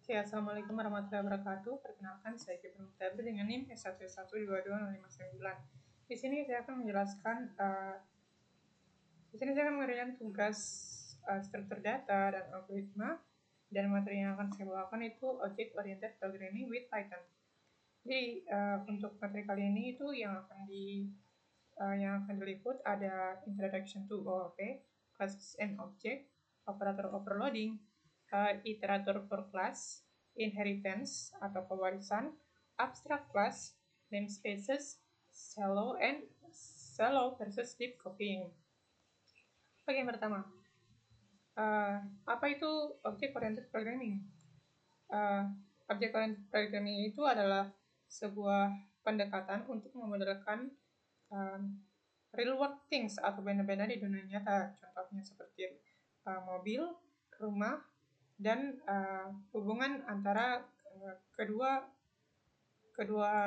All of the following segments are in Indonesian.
Oke, Assalamualaikum warahmatullahi wabarakatuh. Perkenalkan, saya Kipin Mutabir dengan NIM S1122059. Di sini saya akan menjelaskan, memberikan tugas struktur data dan algoritma, dan materi yang akan saya bawakan itu Object Oriented Programming with Python. Jadi untuk materi kali ini itu yang akan diliput ada Introduction to OOP, Classes and Object, Operator Overloading, Iterator for Class, Inheritance atau pewarisan, Abstract Class, Namespaces, Shallow versus Deep Copying. Oke, yang pertama, apa itu Object Oriented Programming? Object Oriented Programming itu adalah sebuah pendekatan untuk memodelkan real world things atau benda-benda di dunia nyata. Contohnya seperti mobil, rumah, dan hubungan antara kedua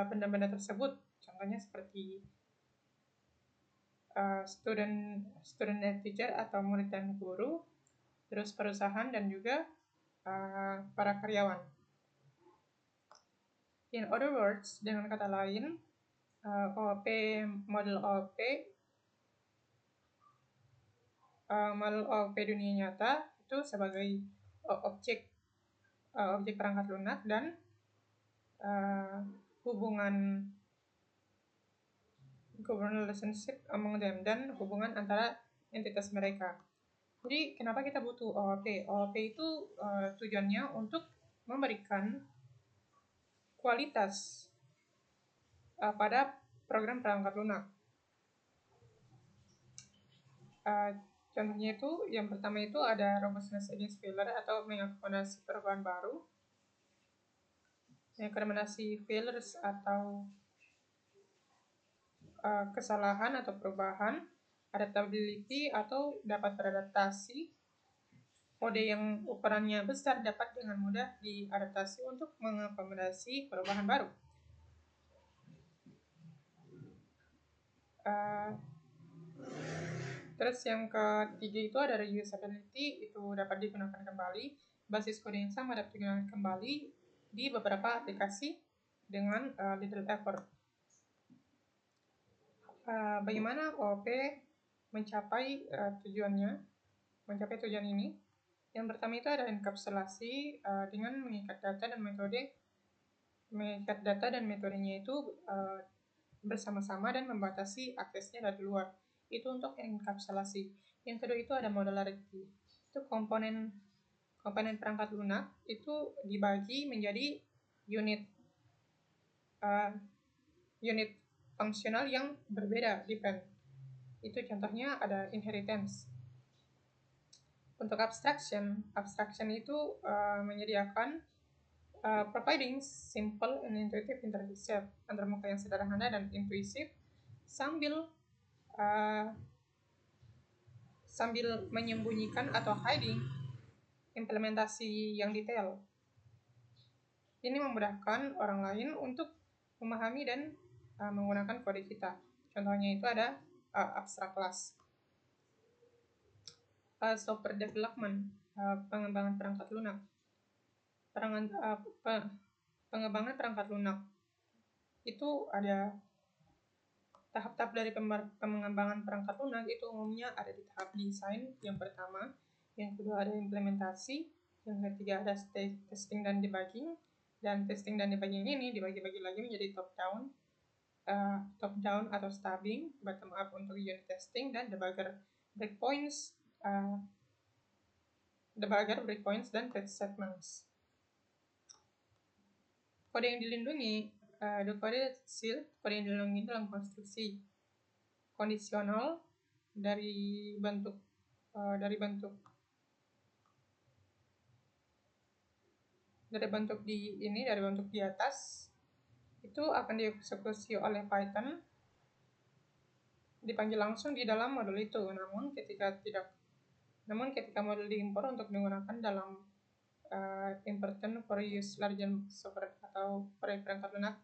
benda-benda tersebut. Contohnya seperti student and teacher atau murid dan guru, terus perusahaan dan juga para karyawan. In other words, dengan kata lain, model OOP dunia nyata itu sebagai objek perangkat lunak dan hubungan relationship among them dan hubungan antara entitas mereka. Jadi kenapa kita butuh OOP? OOP itu tujuannya untuk memberikan kualitas pada program perangkat lunak. Contohnya itu, yang pertama itu ada robustness against failure atau mengakomodasi perubahan baru. Mengakomodasi failures atau kesalahan atau perubahan, adaptability atau dapat beradaptasi. Kode yang ukurannya besar dapat dengan mudah diadaptasi untuk mengakomodasi perubahan baru. Terus yang ketiga itu ada reusability, itu dapat digunakan kembali. Basis kode yang sama dapat digunakan kembali di beberapa aplikasi dengan little effort. Bagaimana OOP mencapai tujuan ini? Yang pertama itu ada enkapsulasi dengan mengikat data dan metodenya itu bersama-sama dan membatasi aksesnya dari luar. Itu untuk enkapsulasi. Yang kedua itu ada modularity. Itu komponen perangkat lunak itu dibagi menjadi unit fungsional yang berbeda, depend. Itu contohnya ada inheritance. Untuk abstraction itu menyediakan providing simple and intuitive interface, antarmuka yang sederhana dan intuitif sambil menyembunyikan atau hiding implementasi yang detail. Ini memudahkan orang lain untuk memahami dan menggunakan kode kita. Contohnya itu ada abstract class. Software development, pengembangan perangkat lunak. Pengembangan perangkat lunak itu ada tahap-tahap dari pengembangan perangkat lunak. Itu umumnya ada di tahap desain yang pertama, yang kedua ada implementasi, yang ketiga ada testing dan debugging. Dan testing dan debugging ini dibagi-bagi lagi menjadi top down atau stubbing, bottom up untuk unit testing, dan debugger breakpoints dan test statements. Kode yang dilindungi, kode yang dilindungi dalam konstruksi kondisional dari bentuk di atas itu akan dieksekusi oleh Python, dipanggil langsung di dalam modul itu. Namun ketika modul diimpor untuk digunakan dalam important for use larger software atau proyek perangkat lunak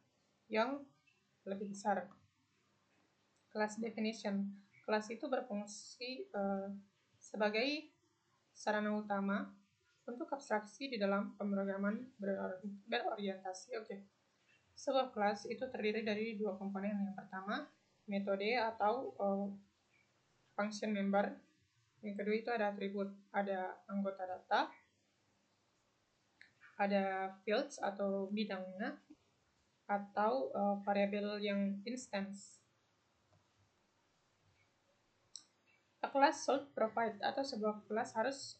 yang lebih besar. Class definition. Kelas itu berfungsi sebagai sarana utama Untuk abstraksi di dalam pemrograman berorientasi objek. Sebuah kelas itu terdiri dari dua komponen. Yang pertama, metode atau function member. Yang kedua itu ada atribut, ada anggota data, ada fields atau bidangnya, atau variabel yang instance. A class should provide, atau sebuah kelas harus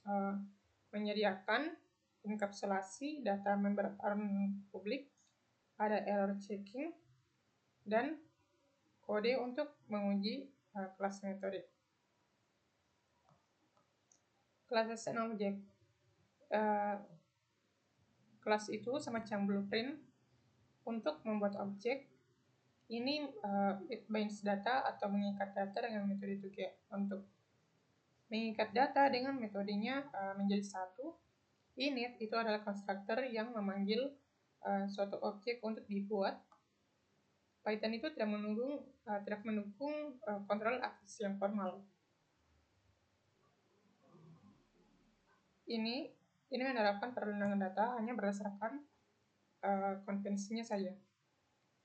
menyediakan enkapsulasi data member publik, ada error checking, dan kode untuk menguji kelas metode. Class as an object. Kelas itu semacam blueprint untuk membuat objek. Ini it binds data atau mengikat data dengan metode together. Untuk mengikat data dengan metodenya menjadi satu. Init itu adalah konstruktor yang memanggil suatu objek untuk dibuat. Python itu tidak mendukung kontrol akses yang formal. Ini menerapkan perlindungan data hanya berdasarkan konvensinya saja.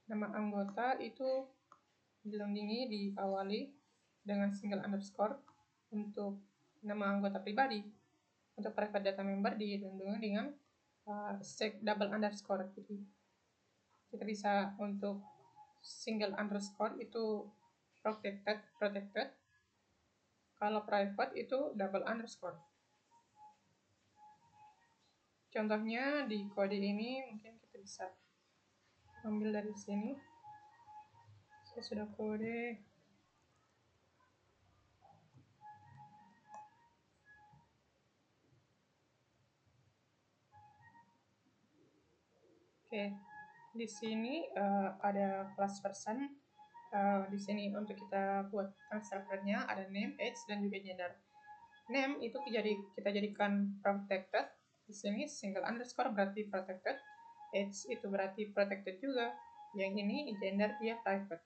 Nama anggota itu dilindungi diawali dengan single underscore untuk nama anggota pribadi. Untuk private data member dilindungi dengan double underscore. Jadi kita bisa untuk single underscore itu protected. Kalau private itu double underscore. Contohnya di kode ini mungkin kita bisa ambil dari sini. Saya sudah kode. Oke, di sini ada class person. Di sini untuk kita buat constructor-nya ada name, age, dan juga gender. Name itu kita jadikan protected. Di sini single underscore berarti protected. Age itu berarti protected juga. Yang ini gender dia private.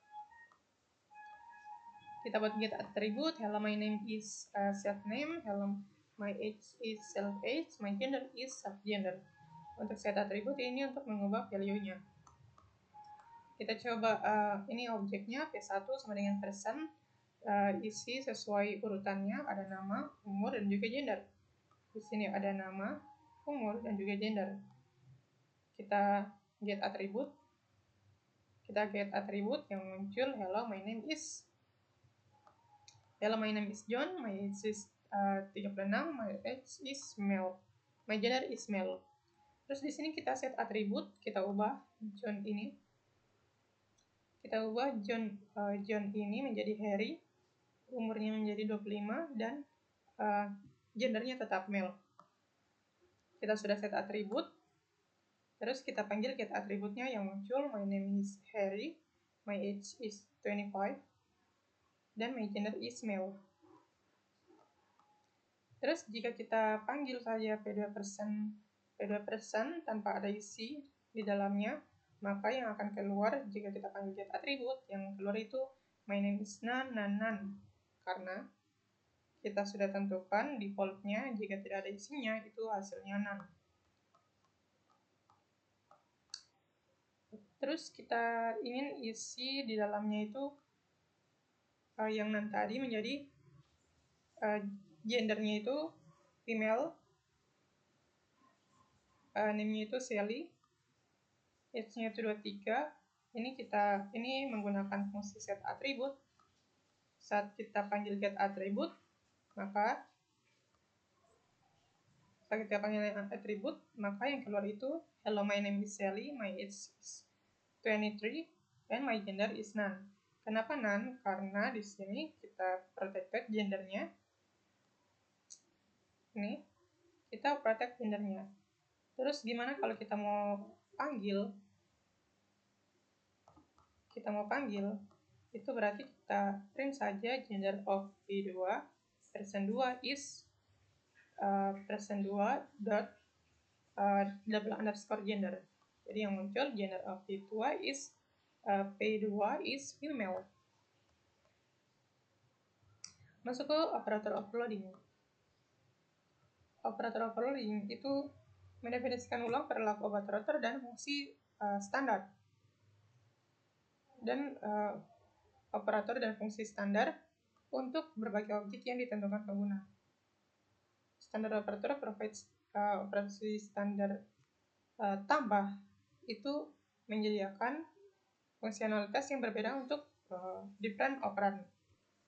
Kita buat get attribute. Hello, my name is self name. Hello, my age is self age. My gender is self gender. Untuk set atribut ini untuk mengubah value-nya. Kita coba ini objeknya P1 sama dengan person. Isi sesuai urutannya, ada nama, umur, dan juga gender. Di sini ada nama, umur, dan juga gender. Kita get atribut. Kita get atribut yang muncul hello my name is John, my age is 36, my age is male. My gender is male. Terus di sini kita set atribut, kita ubah John ini. Kita ubah John ini menjadi Harry, umurnya menjadi 25 dan gendernya tetap male. Kita sudah set atribut. Terus kita panggil get atributnya yang muncul my name is Harry, my age is 25 dan my gender is male. Terus jika kita panggil saja P2 person tanpa ada isi di dalamnya, maka yang akan keluar jika kita panggil get atribut, yang keluar itu my name is none. Karena kita sudah tentukan defaultnya jika tidak ada isinya itu hasilnya none. Terus kita ingin isi di dalamnya itu yang none tadi menjadi gendernya itu female, name-nya itu Sally, age-nya itu 23. Ini menggunakan fungsi set atribut. Saat kita panggil get atribut, maka yang keluar itu hello my name is Sally, my age is 23 and my gender is none. Kenapa none? Karena di sini kita protected gendernya. Ini kita protect gendernya. Terus gimana kalau kita mau panggil? Itu berarti kita print saja gender of P2, person 2 is person 2 dot double underscore gender. Jadi yang muncul gender of P2 is P2 is female. Masuk ke operator offloading. operator overloading itu mendefinisikan ulang perilaku operator dan fungsi standar. Dan operator dan fungsi standar untuk berbagai objek yang ditentukan pengguna. Standar operator provides operasi standar tambah itu menyediakan fungsionalitas yang berbeda untuk different operand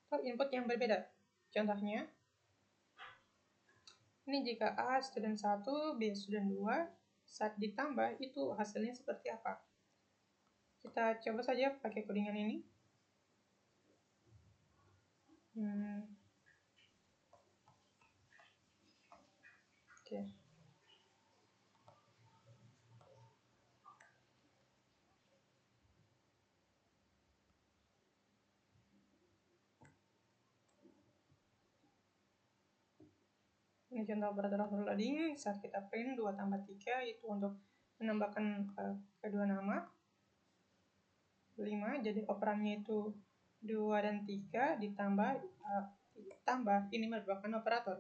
atau input yang berbeda. Contohnya, ini jika A student 1, B student 2, saat ditambah itu hasilnya seperti apa? Kita coba saja pakai codingan ini. Oke. Ini contoh operator overloading. Saat kita print 2 tambah 3 itu untuk menambahkan kedua nama 5, jadi operannya itu 2 dan 3 ditambah ini merupakan operator.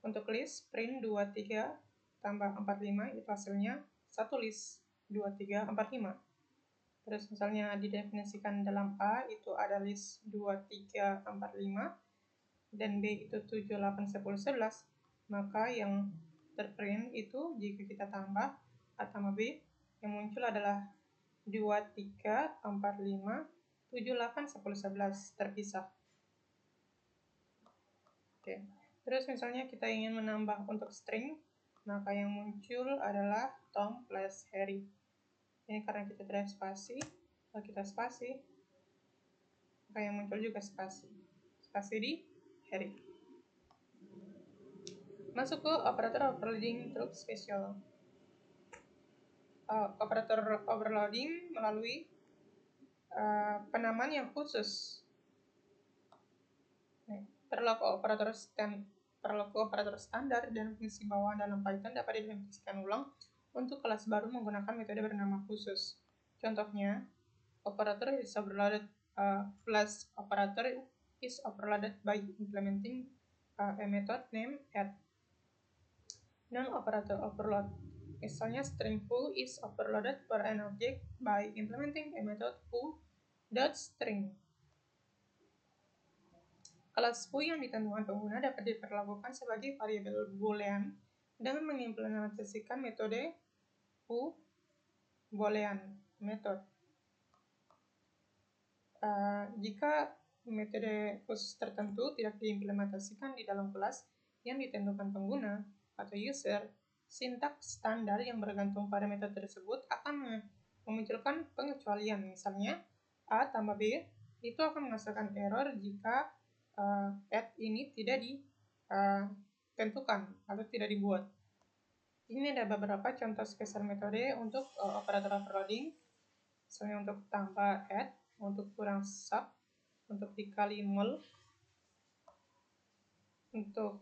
Untuk list print 2 3 tambah 4 5 itu hasilnya satu list 2 3 4 5. Terus misalnya didefinisikan dalam A itu ada list 2 3 4 5 dan B itu 7 8 10 11, maka yang terprint itu jika kita tambah A tambah B yang muncul adalah 2 3 4 5 7 8 10 11 terpisah. Oke. Terus misalnya kita ingin menambah untuk string, maka yang muncul adalah Tom plus Harry. Ini karena kita tidak spasi, kalau kita spasi, maka yang muncul juga spasi. Spasi di Harry. Masuk ke operator overloading terus spesial. Operator overloading melalui penamaan yang khusus. Perilaku operator standar dan fungsi bawaan dalam Python dapat didefinisikan ulang untuk kelas baru menggunakan metode bernama khusus. Contohnya, operator is overloaded plus operator is overloaded by implementing a method named add. Non-operator overload. Misalnya, string foo is overloaded for an object by implementing a method foo.string. Kelas foo yang ditentukan pengguna dapat diperlakukan sebagai variabel boolean dengan mengimplementasikan metode foo boolean method. Jika metode khusus tertentu tidak diimplementasikan di dalam kelas yang ditentukan pengguna atau user, sintaks standar yang bergantung pada metode tersebut akan memunculkan pengecualian. Misalnya, A tambah B itu akan menghasilkan error jika add ini tidak ditentukan atau tidak dibuat. Ini ada beberapa contoh spesial metode untuk operator overloading. Misalnya untuk tambah add, untuk kurang sub, untuk dikali mul, untuk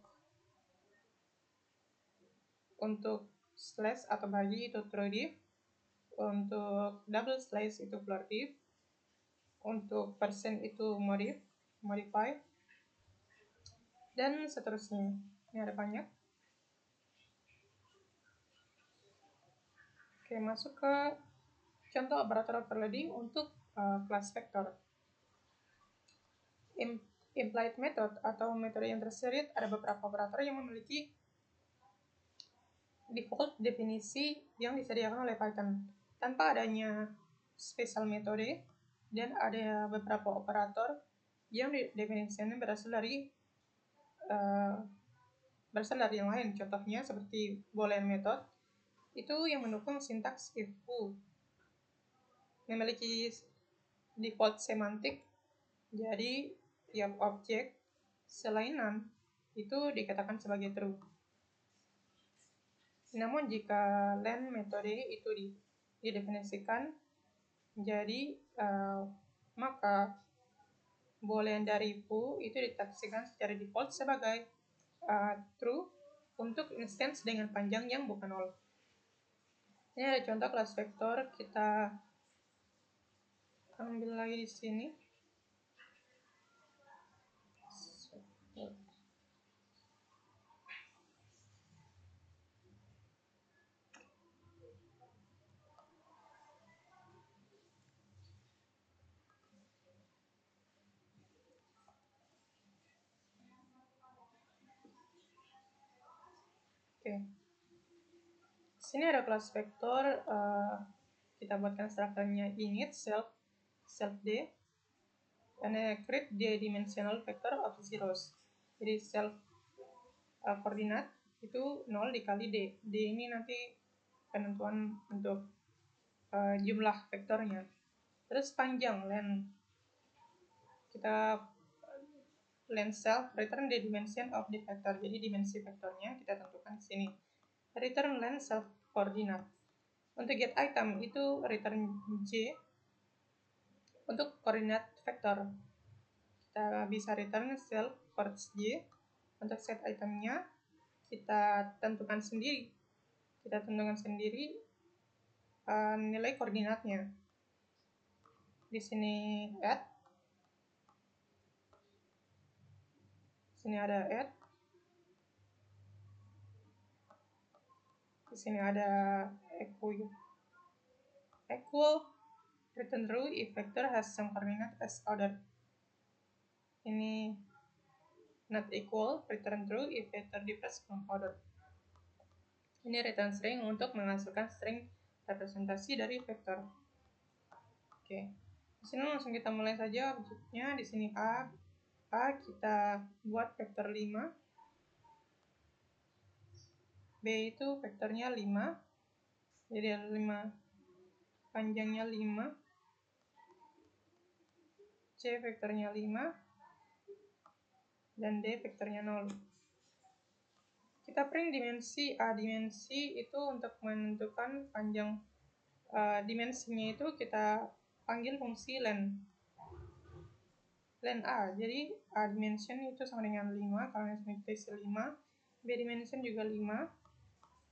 slash atau bagi itu true div, untuk double slash itu floor div, untuk percent itu modify, dan seterusnya. Ini ada banyak. Oke, masuk ke contoh operator overloading untuk kelas vektor. Implied method atau metode yang tersirat ada beberapa operator yang memiliki default definisi yang disediakan oleh Python tanpa adanya special metode, dan ada beberapa operator yang definisinya berasal dari yang lain. Contohnya seperti boolean method itu yang mendukung sintaks if foo, memiliki default semantik, jadi tiap objek selain none itu dikatakan sebagai true. Namun jika len metode itu didefinisikan, jadi maka boolean dari foo itu ditafsirkan secara default sebagai true untuk instance dengan panjang yang bukan nol. Ini ada contoh kelas vektor, kita ambil lagi di sini. Oke. Sini ada kelas vektor, kita buatkan strukturnya init self d, and create d-dimensional vector of zeros. Jadi self koordinat itu 0 dikali d. D ini nanti penentuan untuk jumlah vektornya. Terus panjang len, kita len self return the dimension of the vector. Jadi dimensi vektornya kita tentukan di sini. Return len self koordinat. Untuk get item itu return j untuk koordinat vektor. Kita bisa return self coords j. Untuk set itemnya kita tentukan sendiri. Nilai koordinatnya. Di sini add. Sini ada add. Di sini ada equal return true if vector has some coordinate as ordered. Ini not equal return true if vector differs from order. Ini return string untuk menghasilkan string representasi dari vektor. Oke. Di sini langsung kita mulai saja objeknya. Di sini A kita buat vektor 5. B itu vektornya 5. Jadi ada 5, panjangnya 5. C vektornya 5. Dan D vektornya 0. Kita print dimensi A. Dimensi itu untuk menentukan panjang dimensinya itu kita panggil fungsi len A. Jadi A dimension itu sama dengan 5. Kalau misalnya kita isi 5, B dimension juga 5.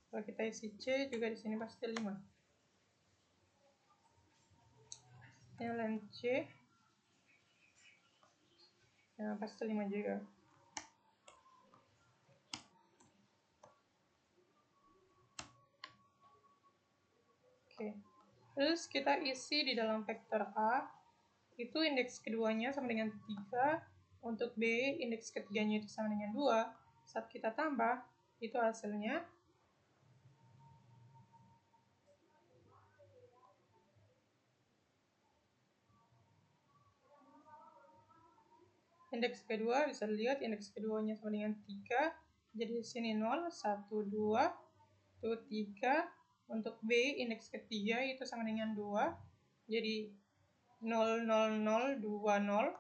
Kalau kita isi C juga di sini pasti 5. Ini len C. Ya, pasti 5 juga. Oke. Terus kita isi di dalam vektor A. Itu indeks keduanya sama dengan 3. Untuk B, indeks ketiganya itu sama dengan 2. Saat kita tambah, itu hasilnya indeks kedua, bisa dilihat indeks keduanya sama dengan 3. Jadi di sini 0, 1, 2, itu 3. Untuk B, indeks ketiga itu sama dengan 2. Jadi 0, 0, 0, 2, 0.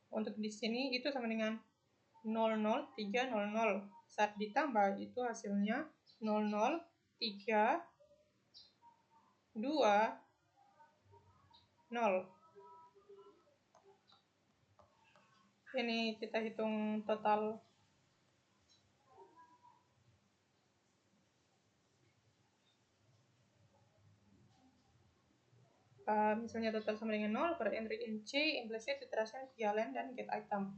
Untuk di sini itu sama dengan 0, 0, 3, 0, 0. Saat ditambah itu hasilnya 0, 0, 3, 2, 0. Ini kita hitung total. Misalnya total sama dengan 0 per entry in C, implicit iteration via len dan get item.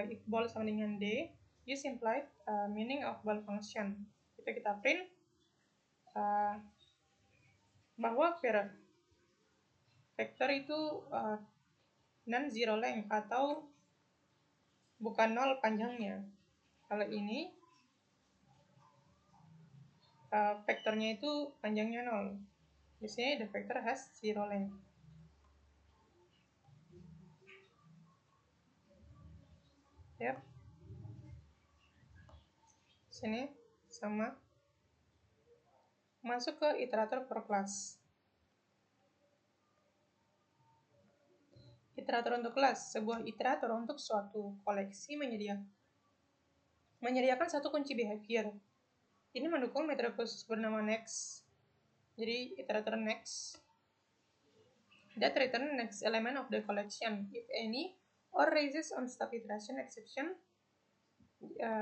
If ball sama dengan D, use implied meaning of ball function. Kita print bahwa vektor itu non-zero length atau bukan 0 panjangnya. Kalau ini vektornya itu panjangnya 0. Di sini the vector has zero length. Yap. Sini sama. Masuk ke iterator per kelas. Iterator untuk kelas, sebuah iterator untuk suatu koleksi menyediakan satu kunci behavior. Ini mendukung metode khusus bernama next. Jadi iterator next that return next element of the collection if any or raises on stop iteration exception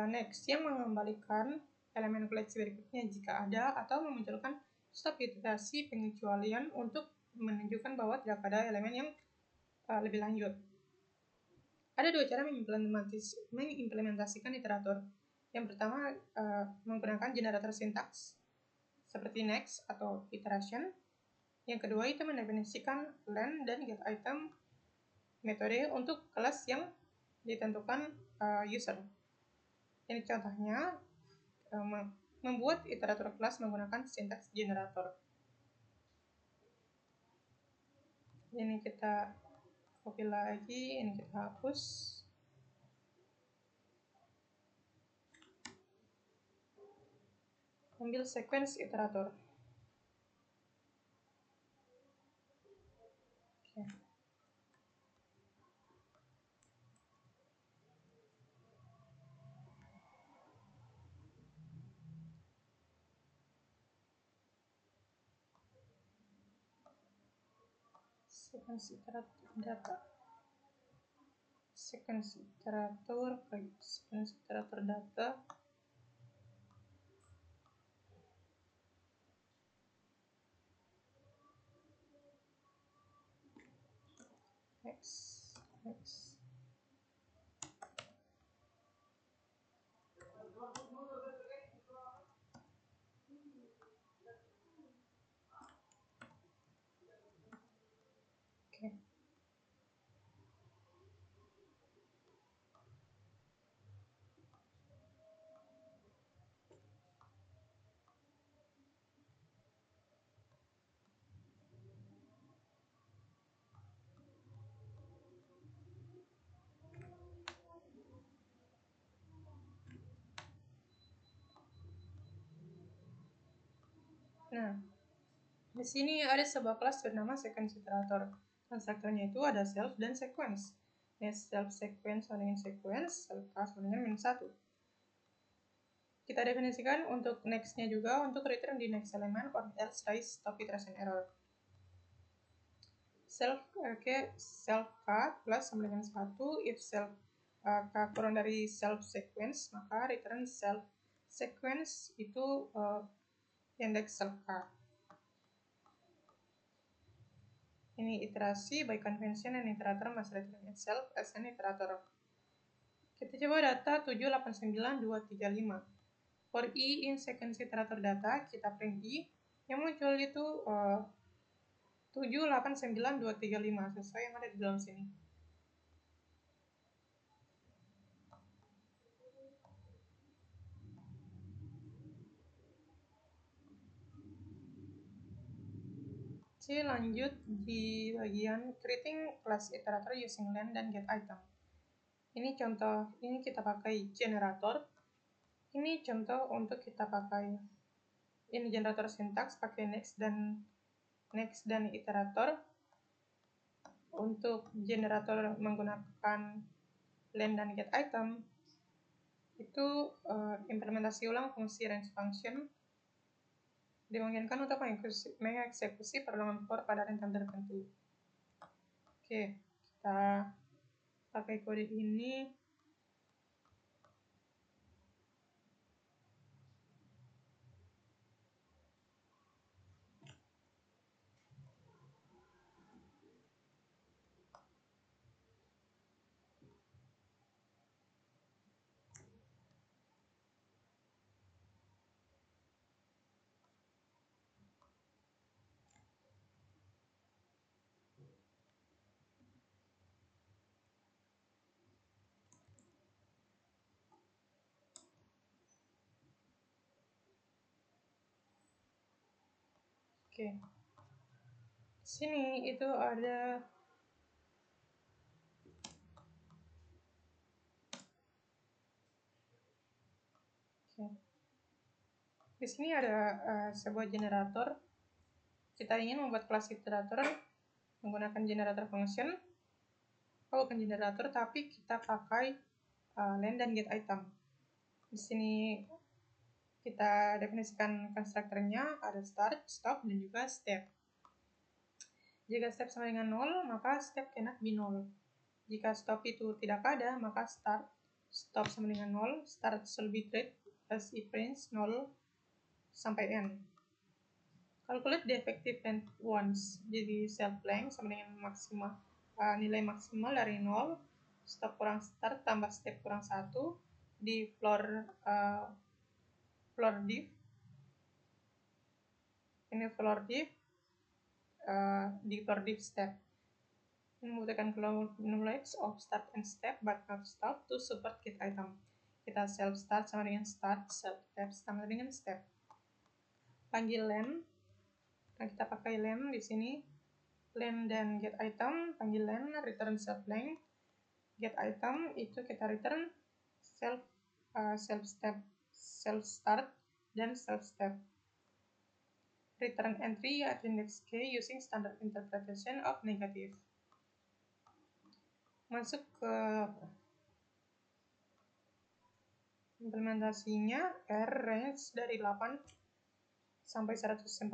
next yang mengembalikan elemen koleksi berikutnya jika ada atau memunculkan stop iterasi pengecualian untuk menunjukkan bahwa tidak ada elemen yang lebih lanjut. Ada dua cara mengimplementasikan iterator. Yang pertama menggunakan generator sintaks seperti next atau iteration. Yang kedua itu mendefinisikan len dan get item metode untuk kelas yang ditentukan user. Ini contohnya membuat iterator kelas menggunakan sintaks generator. Ini kita copy lagi, ini kita hapus. Ambil sequence iterator. Oke. Sequence iterator data. Sequence iterator data. Next. Oke. Nah, di sini ada sebuah kelas bernama sequence iterator. Konstruktornya itu ada self dan sequence. Self sequence sama dengan sequence, self k sama dengan -1. Kita definisikan untuk next-nya juga untuk return di next element or else try stop iteration error. Self k plus sama dengan 1, if self k kurang dari self sequence, maka return self sequence itu index self k. Ini iterasi by convention and iterator must return itself as an iterator. Kita coba data 789235. For i in sequence iterator data, kita print i. Yang muncul itu 789235 sesuai yang ada di dalam sini. Oke, lanjut di bagian creating class iterator using len dan get item. Ini contoh, ini kita pakai generator. Ini contoh untuk kita pakai ini generator sintaks pakai next dan iterator. Untuk generator menggunakan len dan get item itu implementasi ulang fungsi range function dimungkinkan untuk mengeksekusi perluan for pada rentang tertentu. Oke, kita pakai kode ini. Oke. Sini itu ada di sini ada sebuah generator. Kita ingin membuat kelas iterator menggunakan generator function. Bukan generator, tapi kita pakai len dan get item. Di sini kita definisikan konstruktornya ada start, stop, dan juga step. Jika step sama dengan 0, maka step cannot be 0. Jika stop itu tidak ada, maka stop sama dengan 0, start shall be treated as if range 0 sampai n. Calculate the effective length once. Jadi self length sama dengan nilai maksimal dari 0, stop kurang start tambah step kurang 1 di floor div. Ini floor div di floor div step. Membutuhkan knowledge of start and step but not stop to support get item. kita self start sama dengan start, self step sama dengan step. Panggil len, nah kita pakai len di sini, len dan get item, panggil len, return self length, get item itu kita return self step, self start dan self step. Return entry at index k using standard interpretation of negative. Masuk ke implementasinya, R range dari 8 sampai 140,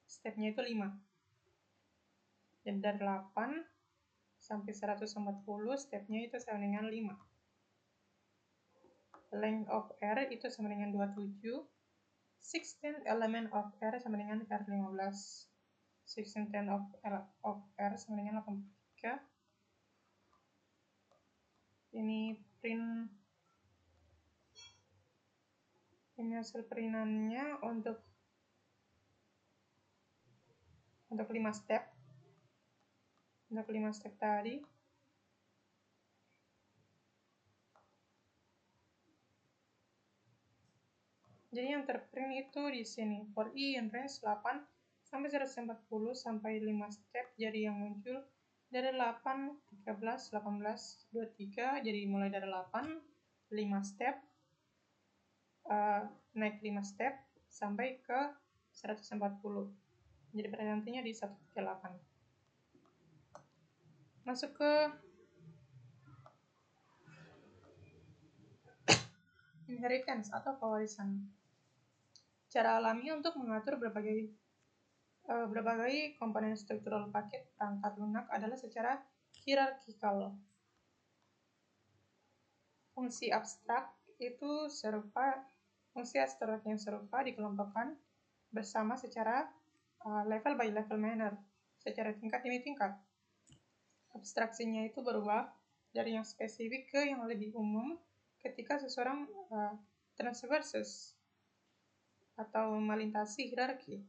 stepnya itu 5. Jadi dari 8 sampai 140, stepnya itu sama dengan 5. Length of R itu sama dengan 27. 16 element of R sama dengan R15. 16 of R sama dengan 83. Ini print, ini hasil printannya untuk 5 step. Untuk 5 step tadi. Jadi yang terprint itu di sini for i in range 8 sampai 140 sampai 5 step. Jadi yang muncul dari 8, 13, 18, 23. Jadi mulai dari 8, 5 step, naik 5 step sampai ke 140. Jadi nantinya di 138. Masuk ke inheritance atau pewarisan. Cara alami untuk mengatur berbagai komponen struktural paket perangkat lunak adalah secara hierarkikal. Fungsi abstrak itu serupa, fungsi abstrak yang serupa dikelompokkan bersama secara level by level manner, secara tingkat demi tingkat. Abstraksinya itu berubah dari yang spesifik ke yang lebih umum ketika seseorang transverses atau melintasi hierarki.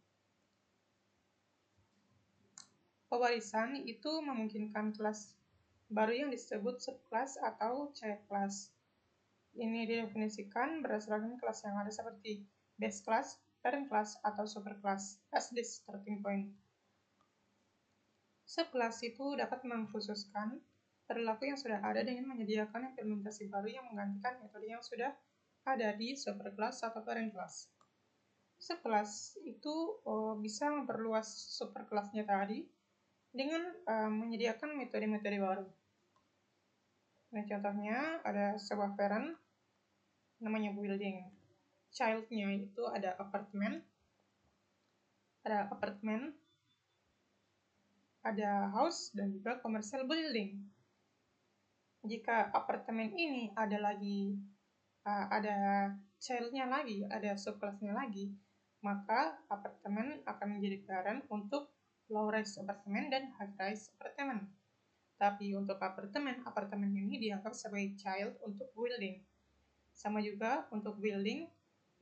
Pewarisan itu memungkinkan kelas baru yang disebut subclass atau child class. Ini didefinisikan berdasarkan kelas yang ada seperti base class, parent class, atau superclass as the starting point. Subclass itu dapat mengkhususkan perilaku yang sudah ada dengan menyediakan implementasi baru yang menggantikan metode yang sudah ada di superclass atau parent class. Subclass itu bisa memperluas superclassnya tadi dengan menyediakan metode-metode baru. Nah, contohnya ada sebuah parent namanya building. Child-nya itu ada apartemen, ada house, dan juga commercial building. Jika apartemen ini ada lagi, ada child-nya lagi, ada subclass-nya lagi, maka apartemen akan menjadi parent untuk low-rise apartemen dan high-rise apartemen. Tapi untuk apartemen ini dianggap sebagai child untuk building. Sama juga untuk building,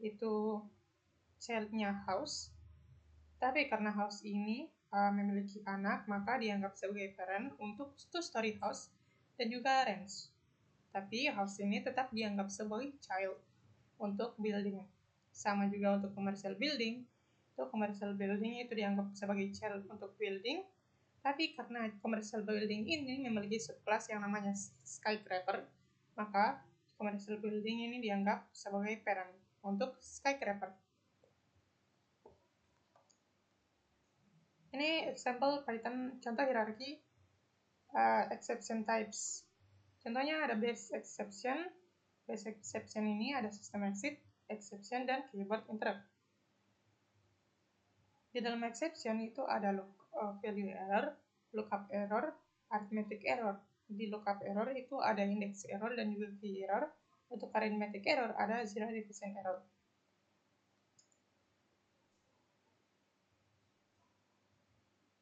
itu child-nya house. Tapi karena house ini memiliki anak, maka dianggap sebagai parent untuk two-story house dan juga range. Tapi house ini tetap dianggap sebagai child untuk building. Sama juga untuk commercial building. Commercial building itu dianggap sebagai child untuk building. Tapi karena commercial building ini memiliki subclass yang namanya skyscraper, maka commercial building ini dianggap sebagai parent untuk skyscraper. Ini example Python contoh hierarki exception types. Contohnya ada base exception. Base exception ini ada system exit, exception, dan keyboard interrupt. Di dalam exception itu ada value error, lookup error, arithmetic error. Di lookup error itu ada index error dan juga key error. Untuk arithmetic error ada zero division error.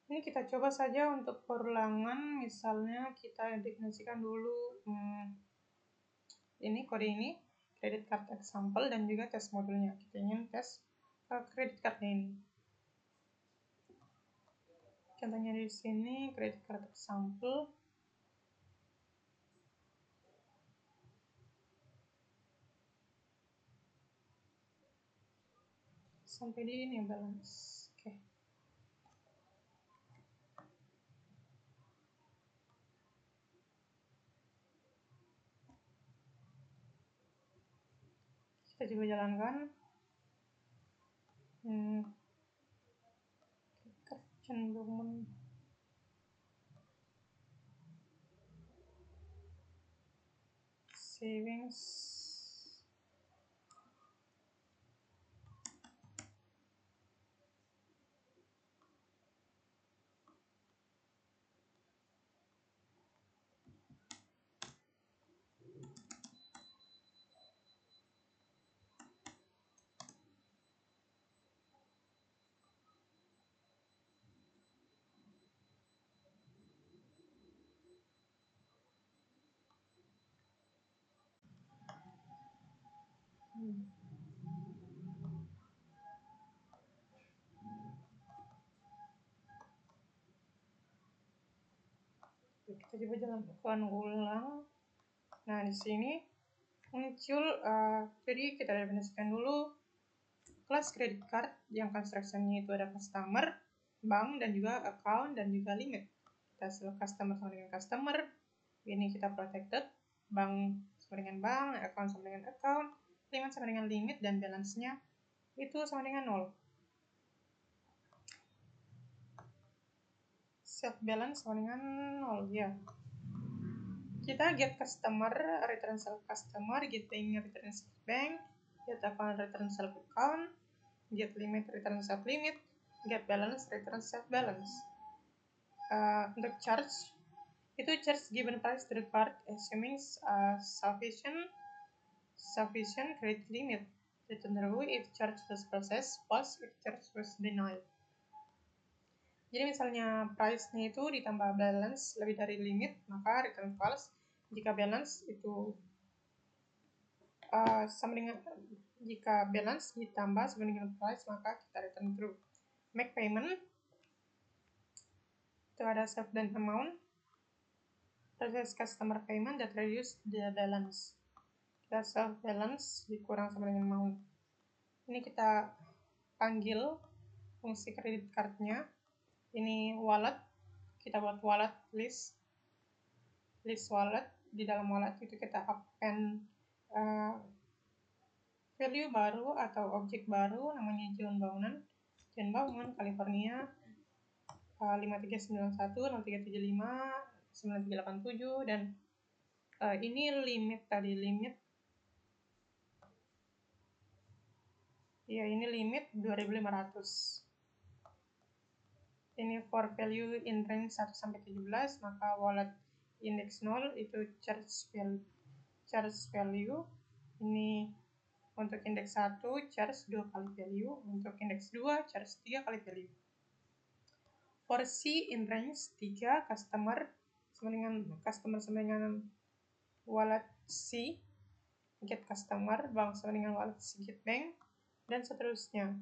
Ini kita coba saja untuk perulangan, misalnya kita definisikan dulu ini kode ini, credit card example, dan juga tes modulnya. Kita ingin tes credit cardnya ini. Contohnya di sini credit card example. sampai di new balance. Oke. Kita coba jalankan. Kecenderungan savings kita coba jalankan ulang. Nah, di sini muncul jadi kita definisikan dulu kelas credit card yang construction-nya itu ada customer, bank, dan juga account, dan juga limit. Kita select customer sama dengan customer, ini kita protected, bank sama dengan bank, account sama dengan account, limit sama dengan limit, dan balance-nya itu sama dengan 0. Set balance sama dengan 0, ya. Kita get customer, return self customer, get bank, return self bank, get account, return self account, get limit, return self limit, get balance, return self balance. Untuk charge, itu charge given price to the card assuming sufficient credit limit. Return true if charge was processed, false if charge was denied. Jadi misalnya price-nya itu ditambah balance lebih dari limit, maka return false. Jika balance itu jika balance ditambah sama dengan price, maka kita return true. Make payment, itu ada save dan amount. Process customer payment that reduce the balance. Kita save balance dikurang sama dengan amount. Ini kita panggil fungsi credit card-nya. Ini wallet, kita buat wallet list wallet. Di dalam wallet itu kita append value baru atau objek baru namanya John Bauman, California 5391 0375 9387, dan ini limit ya, ini limit 2500. Ini for value in range 1 sampai 17, maka wallet index 0 itu charge value. Ini untuk index 1 charge 2 kali value, untuk index 2 charge 3 kali value. For C in range 3, customer sama dengan wallet C, get customer, bank sama dengan wallet C, get bank, dan seterusnya.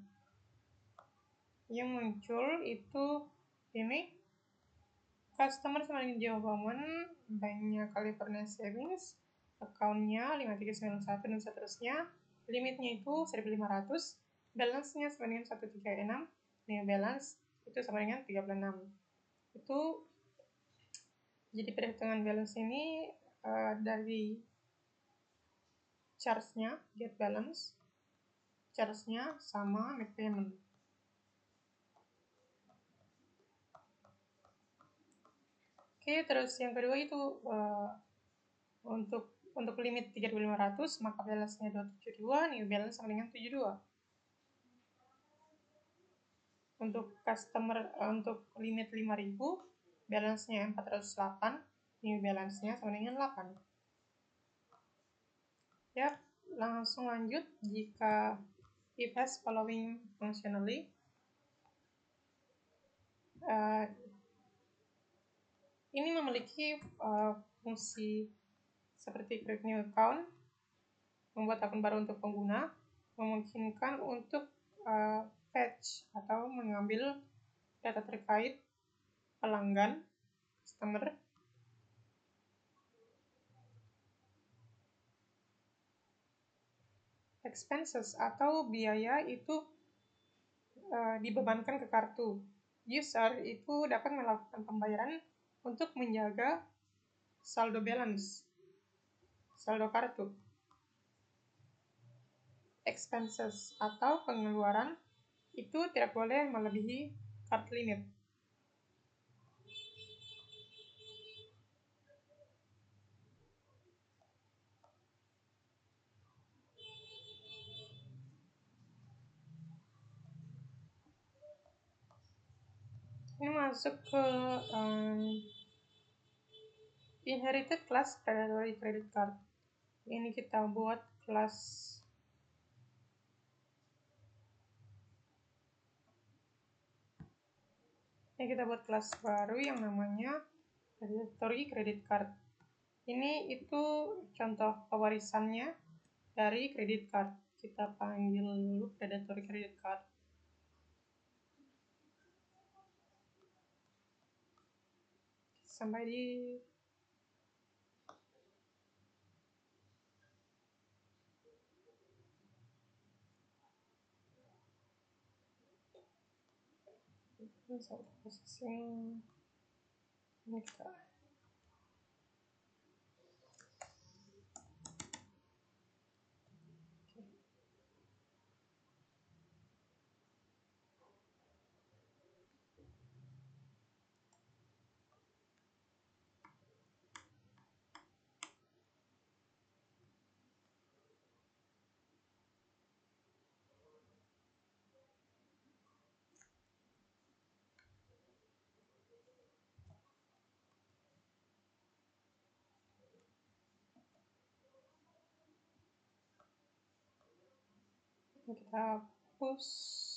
Yang muncul itu ini customer sama dengan Joe Bauman, banknya California Savings, account-nya 5391 dan seterusnya, limitnya itu 1500, balance-nya sama dengan 136, new balance itu sama dengan 36. Itu jadi perhitungan balance ini dari charge-nya, get balance, charge-nya sama make payment. Oke, terus yang kedua itu untuk limit 3500 maka balance-nya 272, new balance sama dengan 72. Untuk untuk limit 5000 balance-nya 408, new balance-nya sama dengan 8. Ya, langsung lanjut. Jika if has following functionally, ini memiliki fungsi seperti create new account, membuat akun baru untuk pengguna, memungkinkan untuk fetch atau mengambil data terkait pelanggan, customer, expenses atau biaya itu dibebankan ke kartu. User itu dapat melakukan pembayaran untuk menjaga saldo balance, saldo kartu. Expenses atau pengeluaran itu tidak boleh melebihi card limit. Ini masuk ke inherited class predatory credit card. Ini kita buat kelas baru yang namanya predatory credit card. Ini itu contoh pewarisannya dari credit card. Kita panggil dulu predatory credit card. Sampai di processing ini kita push.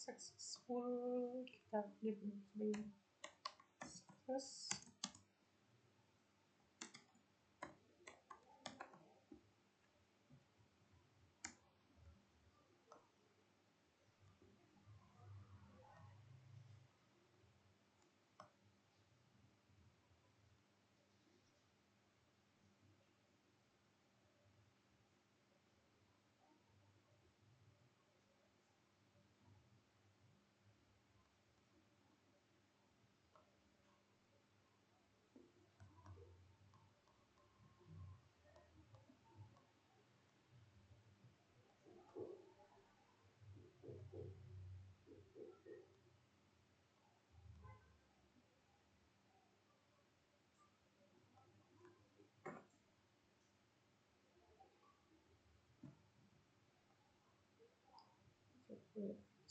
Successful, kita klik sukses.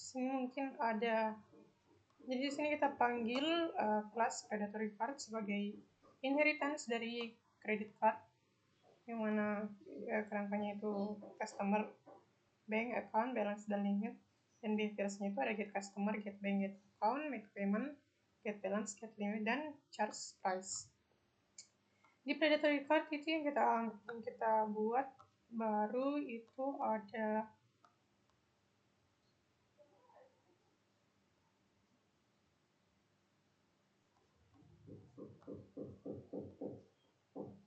Sini mungkin ada, jadi di sini kita panggil kelas predatory card sebagai inheritance dari credit card, yang mana kerangkanya itu customer, bank, account, balance, dan limit. Dan behaviors-nya itu ada get customer, get bank, get account, make payment, get balance, get limit, dan charge price. Di predatory card itu yang kita buat baru itu ada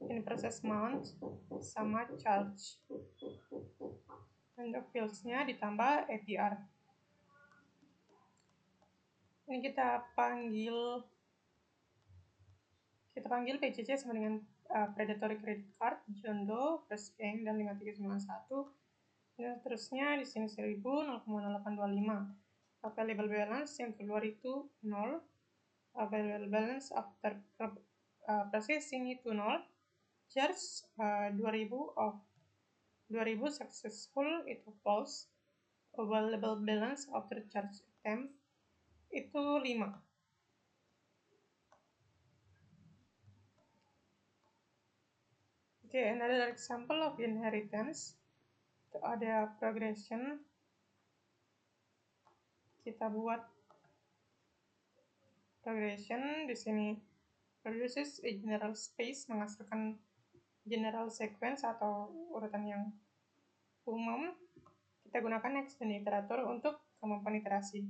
in process amount sama charge. Untuk fields-nya ditambah APR. Ini kita panggil PCC sama dengan predatory credit card, John Doe, First Bank, dan 5391. Dan seterusnya di sini 1000, 0,0825. Available balance yang keluar itu 0. available balance after processing itu 0, charge 2000 successful itu false, available balance after charge attempt itu 5. Okay, another example of inheritance. Itu ada progression. Kita buat progression di sini produces a general space, menghasilkan general sequence atau urutan yang umum. Kita gunakan next dan iterator untuk kemampuan iterasi.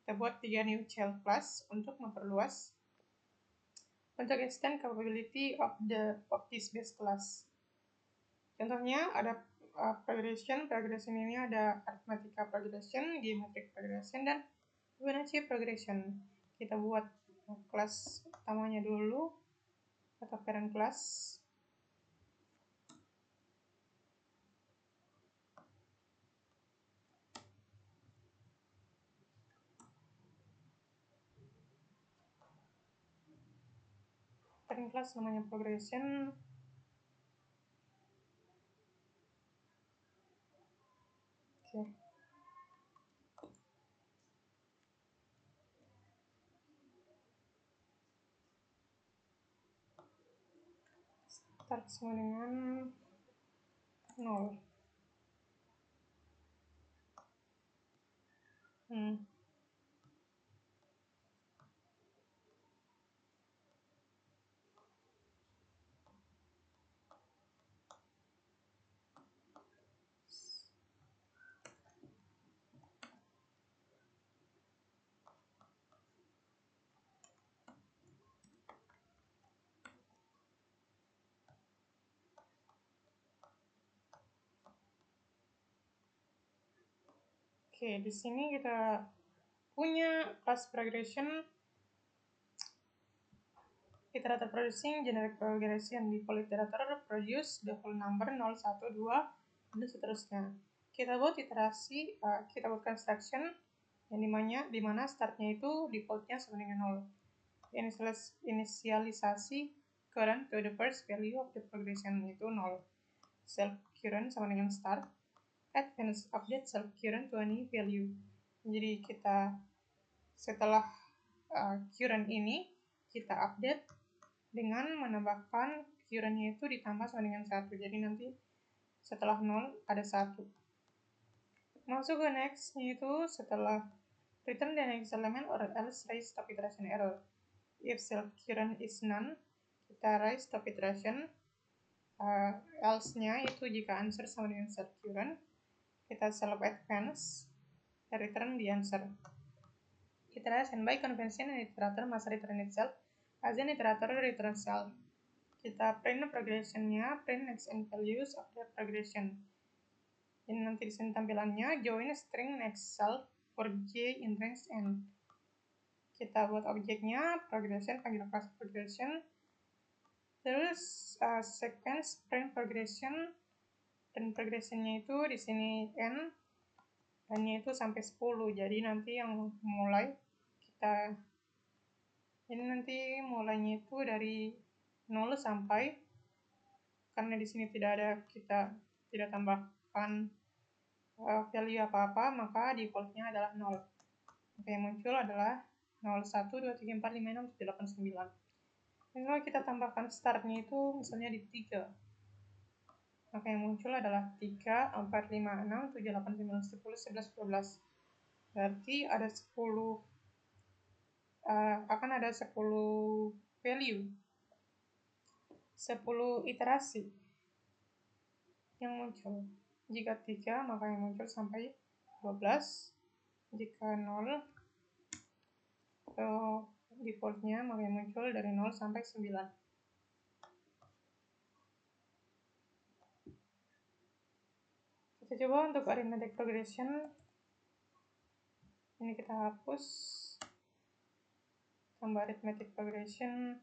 Kita buat 3 new child class untuk memperluas, untuk extend capability of this base class. Contohnya ada progression ini ada arithmetica progression, geometric progression, dan Fibonacci progression. Kita buat kelas utamanya dulu atau parent class. Parent class namanya progression. Oke. Start semua dengan 0. Oke, di sini kita punya class progression, iterator producing generic progression. Default iterator produce the whole number 0, 1, 2, dan seterusnya. Kita buat iterasi, kita buat construction yang dimana startnya itu defaultnya sama dengan 0. Inisialisasi current to the first value of the progression itu 0. Self current sama dengan start. Advanced update self current to any value. Jadi kita setelah current ini kita update dengan menambahkan currentnya itu ditambah sama dengan 1. Jadi nanti setelah 0 ada 1. Masuk ke next-nya itu setelah return the next element or else raise stop iteration error. If self current is none, kita raise stop iteration. Else-nya itu jika answer sama dengan self current, kita select advance, return the answer. Iteration by convention and iterator must return itself as an iterator return self. Kita print progression-nya, print next and values of the progression. Ini nanti di sini tampilannya join string next self for j in range n. Kita buat objeknya progression, panggil class progression. Terus sequence print progression. Dan progressionnya itu di sini n, n-nya itu sampai 10. Jadi nanti yang mulai mulainya itu dari 0 sampai, karena di sini kita tidak tambahkan value apa-apa, maka defaultnya adalah 0. Maka yang muncul adalah 0, 1, 2, 3, 4, 5, 6, 7, 8, 9. Dan kalau kita tambahkan startnya itu misalnya di 3. Maka yang muncul adalah 3, 4, 5, 6, 7, 8, 9, 10, 11, 12. Berarti ada 10, akan ada 10 value, 10 iterasi yang muncul. Jika 3, maka yang muncul sampai 12. Jika 0, defaultnya maka yang muncul dari 0 sampai 9. Kita coba untuk arithmetic progression. Ini kita hapus. Tambah arithmetic progression.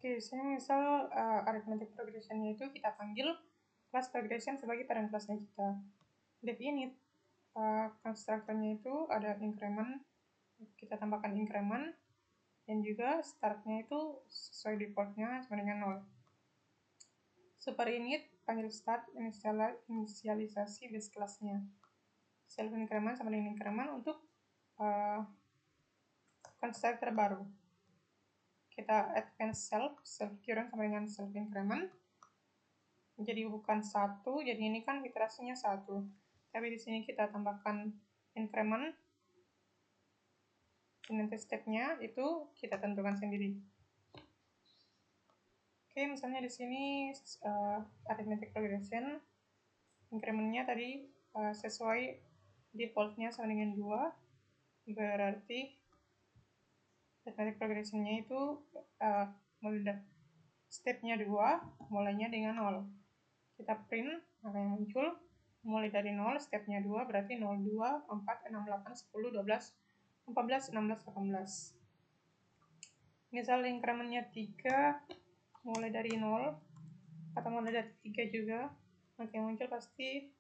Oke, sini misal arithmetic progression-nya itu kita panggil kelas progression sebagai parent kelasnya kita. Def init, konstruktornya itu ada increment, kita tambahkan increment, dan juga startnya itu sesuai defaultnya sama dengan 0. Super init, panggil start, inisialisasi base kelasnya. Self increment sama dengan increment untuk konstruktor baru. Kita advance self current sama dengan self increment. Jadi bukan 1, jadi ini kan iterasinya 1. Tapi di sini kita tambahkan increment. Nanti stepnya itu kita tentukan sendiri. Oke, misalnya di sini arithmetic progression, incrementnya tadi sesuai defaultnya sama dengan 2, berarti arithmetic progressionnya itu stepnya 2, mulainya dengan 0. Kita print, maka yang muncul mulai dari 0, stepnya 2, berarti 0, 2, 4, 6, 8, 10, 12, 14, 16, 18. Misal incrementnya 3, mulai dari 0, atau mulai dari 3 juga, maka yang muncul pasti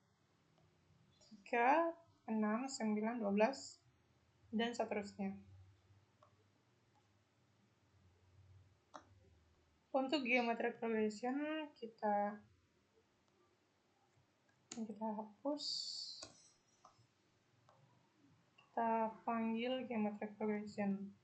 3, 6, 9, 12, dan seterusnya. Untuk geometric progression, kita hapus. Kita panggil geometric progression.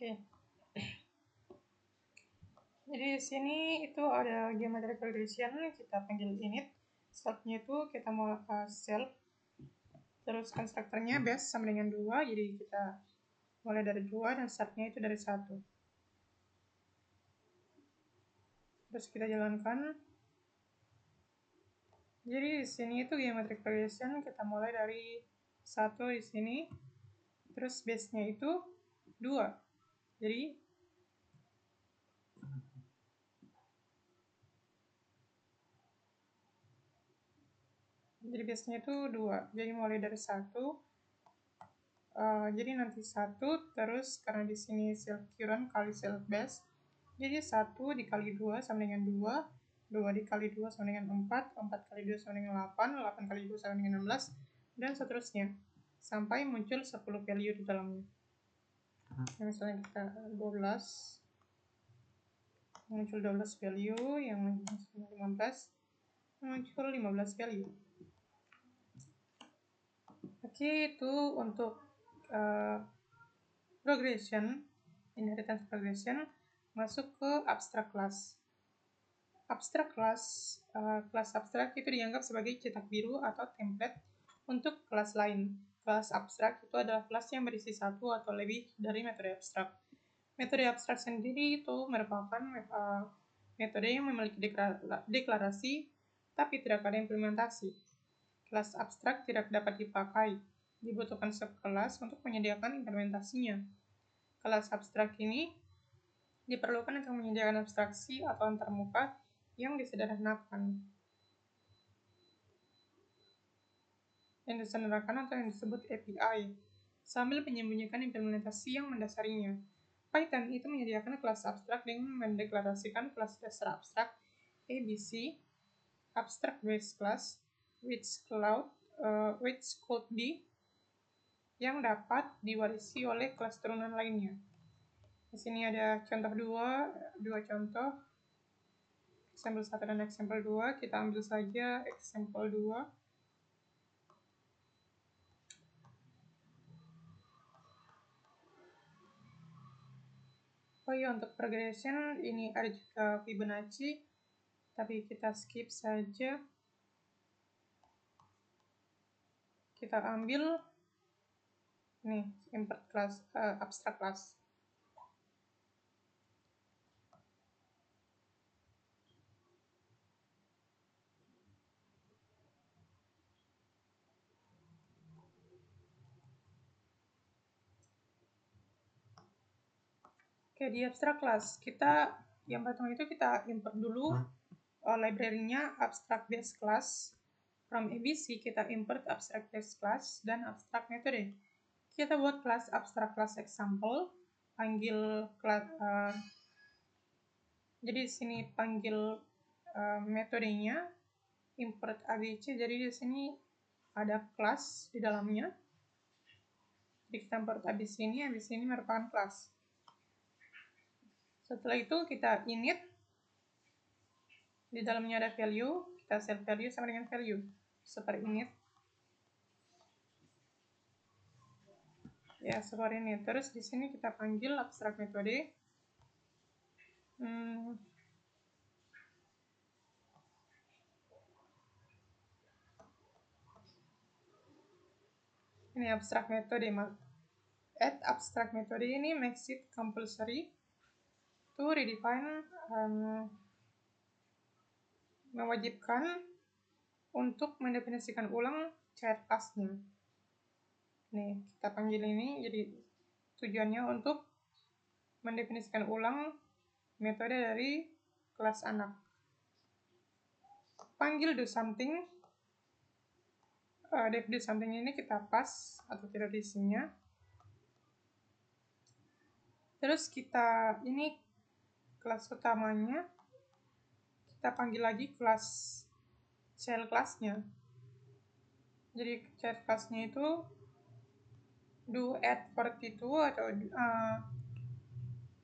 Oke. Jadi di sini itu ada geometric progression, kita panggil init. Self-nya itu kita mau self. Terus konstruktornya base sama dengan 2, jadi kita mulai dari 2 dan startnya itu dari 1. Terus kita jalankan. Jadi di sini itu geometric progression, kita mulai dari 1 di sini. Terus base-nya itu 2. Jadi base-nya itu 2. Jadi mulai dari 1. Jadi nanti 1, terus karena di sini self current kali self base. Jadi 1 dikali 2 sama dengan 2. 2 dikali 2 sama dengan 4. 4 kali 2 sama dengan 8. 8 kali 2 sama dengan 16. Dan seterusnya. Sampai muncul 10 value di dalamnya. Misalnya kita 12. Muncul 12 value, yang muncul 15. Muncul 15 value. Oke, itu untuk progression, inheritance progression, masuk ke abstract class. Abstract class, kelas abstrak itu dianggap sebagai cetak biru atau template untuk kelas lain. Kelas abstrak itu adalah kelas yang berisi satu atau lebih dari metode abstrak. Metode abstrak sendiri itu merupakan metode yang memiliki deklarasi, tapi tidak ada implementasi. Kelas abstrak tidak dapat dipakai. Dibutuhkan subkelas untuk menyediakan implementasinya. Kelas abstrak ini diperlukan untuk menyediakan abstraksi atau antarmuka yang disederhanakan. Yang disederhanakan atau yang disebut API, sambil menyembunyikan implementasi yang mendasarinya. Python itu menyediakan kelas abstrak dengan mendeklarasikan kelas dasar abstrak ABC, abstract base class, which could be, yang dapat diwarisi oleh kelas turunan lainnya. Di sini ada contoh dua contoh, example 1 dan example 2. Kita ambil saja example 2. Oh iya, untuk progression ini ada juga Fibonacci, tapi kita skip saja. Kita ambil nih import class, abstract class. Oke, di abstract class kita yang pertama itu kita import dulu library-nya abstract base class. From ABC kita import abstract base class dan abstract metode. Kita buat kelas abstract class example, panggil kelas, jadi di sini panggil metodenya import ABC. Jadi di sini ada kelas di dalamnya. Jadi kita import ABC ini merupakan kelas. Setelah itu kita init, di dalamnya ada value, kita set value sama dengan value, seperti init. Ya, seperti ini. Terus di sini kita panggil abstract metode. Ini abstract metode. Add abstract metode ini makes it compulsory to redefine, mewajibkan untuk mendefinisikan ulang child class-nya. Nih, kita panggil ini, jadi tujuannya untuk mendefinisikan ulang metode dari kelas anak. Panggil do something. Def do something ini kita pas atau tidak isinya. Terus kita ini kelas utamanya, kita panggil lagi kelas child class-nya. Jadi child class-nya itu do add 42 atau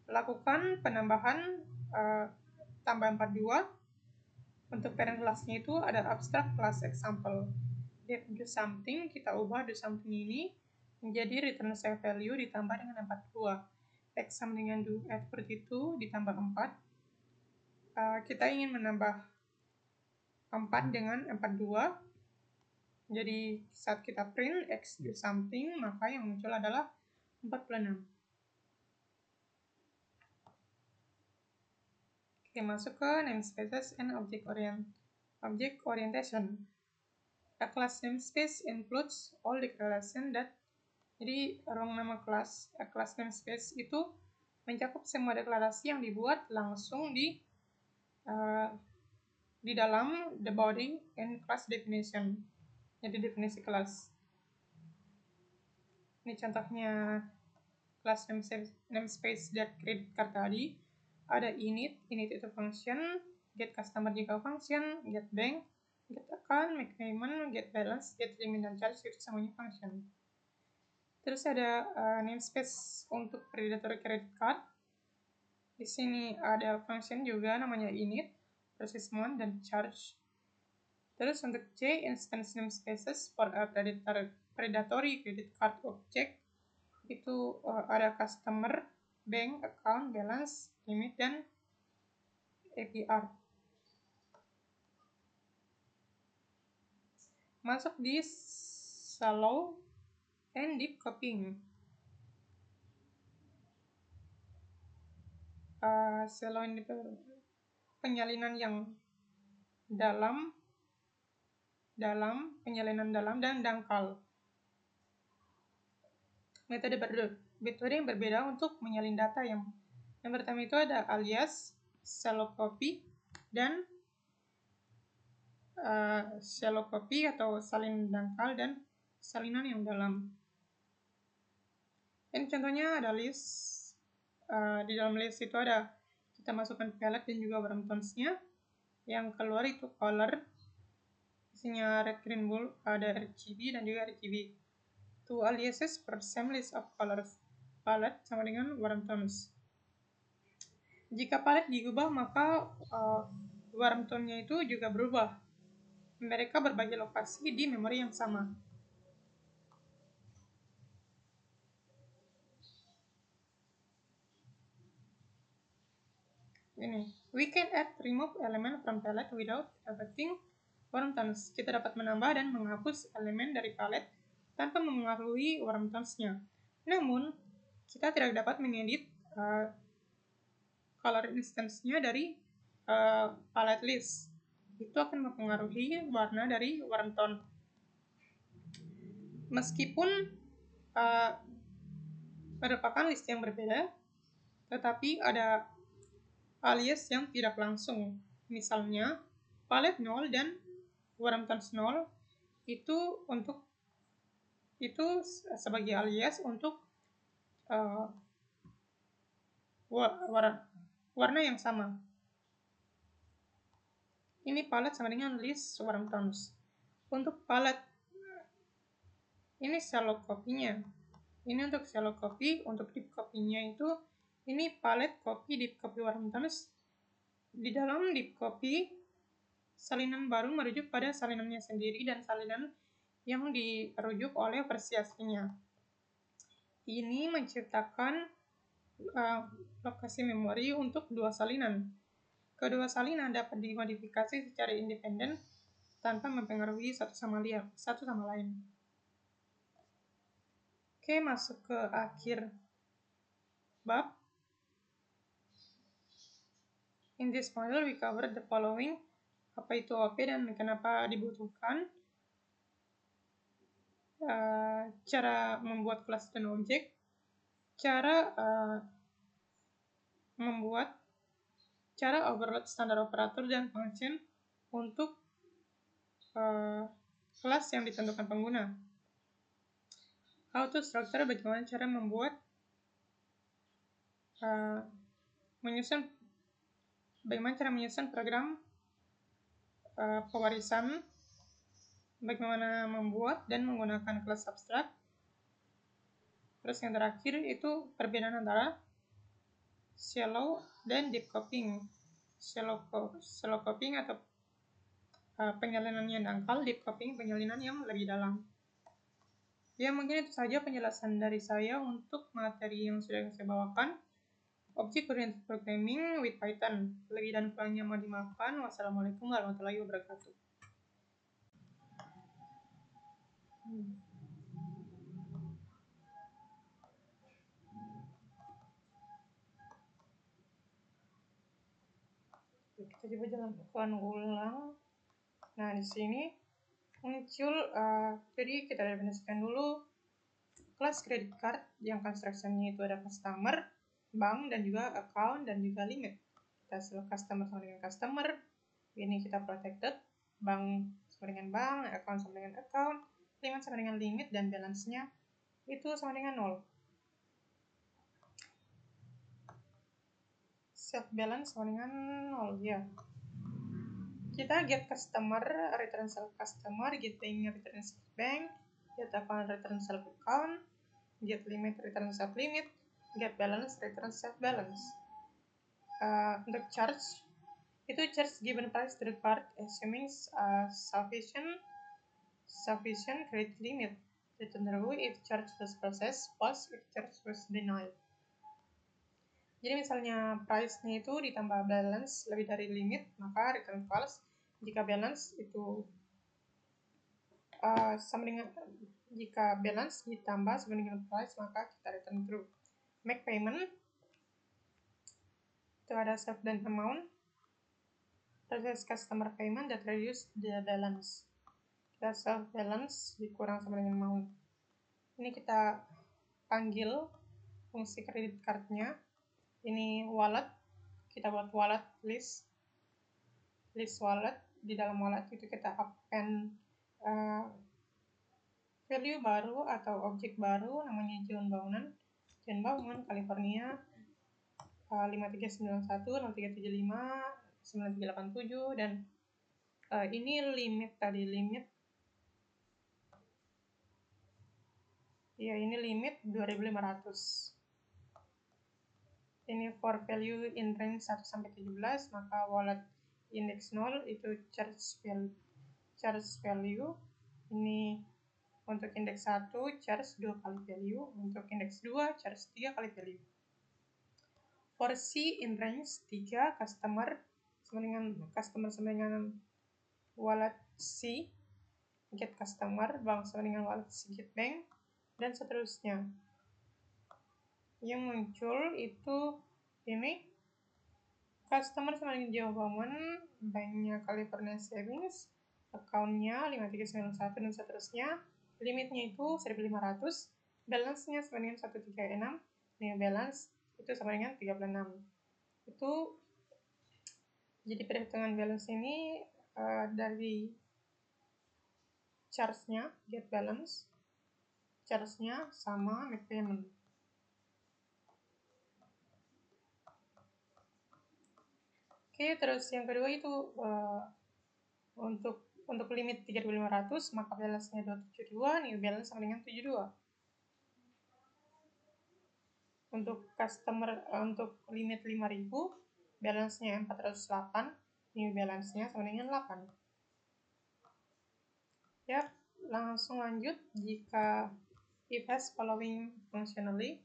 lakukan penambahan tambah 42. Untuk parent kelasnya itu ada abstract class example. Def do something, kita ubah do something ini menjadi return save value ditambah dengan 42. Exam dengan do add 42 ditambah 4. Kita ingin menambah 4 dengan 42. Jadi saat kita print x do something, maka yang muncul adalah 46. Oke, masuk ke namespaces and object orientation. A class namespace includes all declaration that. Jadi ruang nama kelas, class namespace itu mencakup semua deklarasi yang dibuat langsung di dalam the body and class definition. Jadi definisi kelas. Ini contohnya class namespace that credit card tadi. Ada init itu function, get customer jika function, get bank, get account, make payment, get balance, get limit dan charge, itu semuanya function. Terus ada namespace untuk predatory credit card. Di sini ada function juga namanya init, process month dan charge. Terus untuk C, instance namespaces for a predatory credit card object. Itu ada customer, bank, account, balance, limit, dan APR. Masuk di shallow and deep copying. Shallow and deep, penyalinan yang dalam, penyalinan dalam, dan dangkal. Metode yang berbeda untuk menyalin data. Yang pertama itu ada alias, shallow copy, dan shallow copy atau salin dangkal, dan salinan yang dalam. Ini contohnya ada list. Di dalam list itu ada kita masukkan palette dan juga warm tones-nya. Yang keluar itu color, isinya red, green, blue, ada RGB dan juga RGB. Two aliases for same list of colors. Palette sama dengan warm tones. Jika palette diubah, maka warm tone-nya itu juga berubah. Mereka berbagi lokasi di memori yang sama. Ini, we can add remove element from palette without affecting worm tones. Kita dapat menambah dan menghapus elemen dari palette tanpa mempengaruhi worm tones-nya. Namun, kita tidak dapat mengedit color instance-nya dari palette list. Itu akan mempengaruhi warna dari worm tone. Meskipun merupakan list yang berbeda, tetapi ada alias yang tidak langsung. Misalnya, palette 0 dan worm tones 0 itu sebagai alias untuk warna yang sama. Ini palette sama dengan list worm tones. Untuk palette ini shallow copy-nya. Ini untuk shallow copy, untuk deep copy-nya itu ini palette copy deep copy worm tones. Di dalam deep copy, salinan baru merujuk pada salinannya sendiri dan salinan yang dirujuk oleh versi aslinya. Ini menciptakan lokasi memori untuk dua salinan. Kedua salinan dapat dimodifikasi secara independen tanpa mempengaruhi satu sama lain. Oke, masuk ke akhir bab. In this model, we cover the following. Apa itu OP dan kenapa dibutuhkan. Cara membuat kelas dan objek. Cara overload standar operator dan function untuk kelas yang ditentukan pengguna. How to structure, bagaimana cara membuat menyusun program pewarisan, bagaimana membuat dan menggunakan kelas abstrak. Terus yang terakhir itu perbedaan antara shallow dan deep copying. Shallow copying atau penyalinan yang dangkal, deep copying penyalinan yang lebih dalam. Ya, mungkin itu saja penjelasan dari saya untuk materi yang sudah saya bawakan. Object Oriented Programming with Python. Lebih dan kurangnya mohon dimaafkan. Wassalamualaikum warahmatullahi wabarakatuh. Kita coba jalankan ulang. Nah, di sini muncul, jadi kita definisikan dulu kelas credit card yang construction-nya itu ada customer, bank, dan juga account, dan juga limit. Kita select customer sama dengan customer, ini kita protected, bank sama dengan bank, account sama dengan account, limit sama dengan limit, dan balance-nya itu sama dengan 0. Set balance sama dengan 0, ya. Kita get customer, return self customer, get bank, return self bank, get account, return self account, get limit, return self limit, get balance, return self balance. Untuk charge, itu charge given price to the card assuming sufficient credit limit. Return true if charge was processed, false if charge was denied. Jadi misalnya price-nya itu ditambah balance lebih dari limit, maka return false. Jika balance itu jika balance ditambah sama dengan price, maka kita return true. Make payment itu ada self dan amount. Process customer payment that reduce the balance. Kita self balance dikurang sama dengan amount. Ini kita panggil fungsi credit card-nya. Ini wallet, kita buat wallet list wallet. Di dalam wallet itu kita append value baru atau objek baru namanya John Bauman, California 5391 0375 9387, dan ini limit ya, ini limit 2500. Ini for value in range 1 sampai 17, maka wallet index 0 itu charge value. Ini untuk index 1 charge 2 kali value, untuk index 2 charge 3 kali value. porsi in range 3, customer sama dengan wallet C, get customer, bank sama dengan wallet C, get bank, dan seterusnya. Yang muncul itu ini customer sama dengan Joe Bowman, banknya California Savings, account-nya 5391 dan seterusnya. Limitnya itu 1.500, balance-nya sama dengan 136, new balance itu sama dengan 36. Itu jadi perhitungan balance ini dari charge-nya, get balance, charge-nya sama make payment. Oke, terus yang kedua itu untuk limit 3.500 maka balance-nya 272, new balance sama dengan 72. Untuk untuk limit 5.000 balance-nya 408, new balance-nya sama dengan 8. Ya, langsung lanjut. Jika if has following functionally,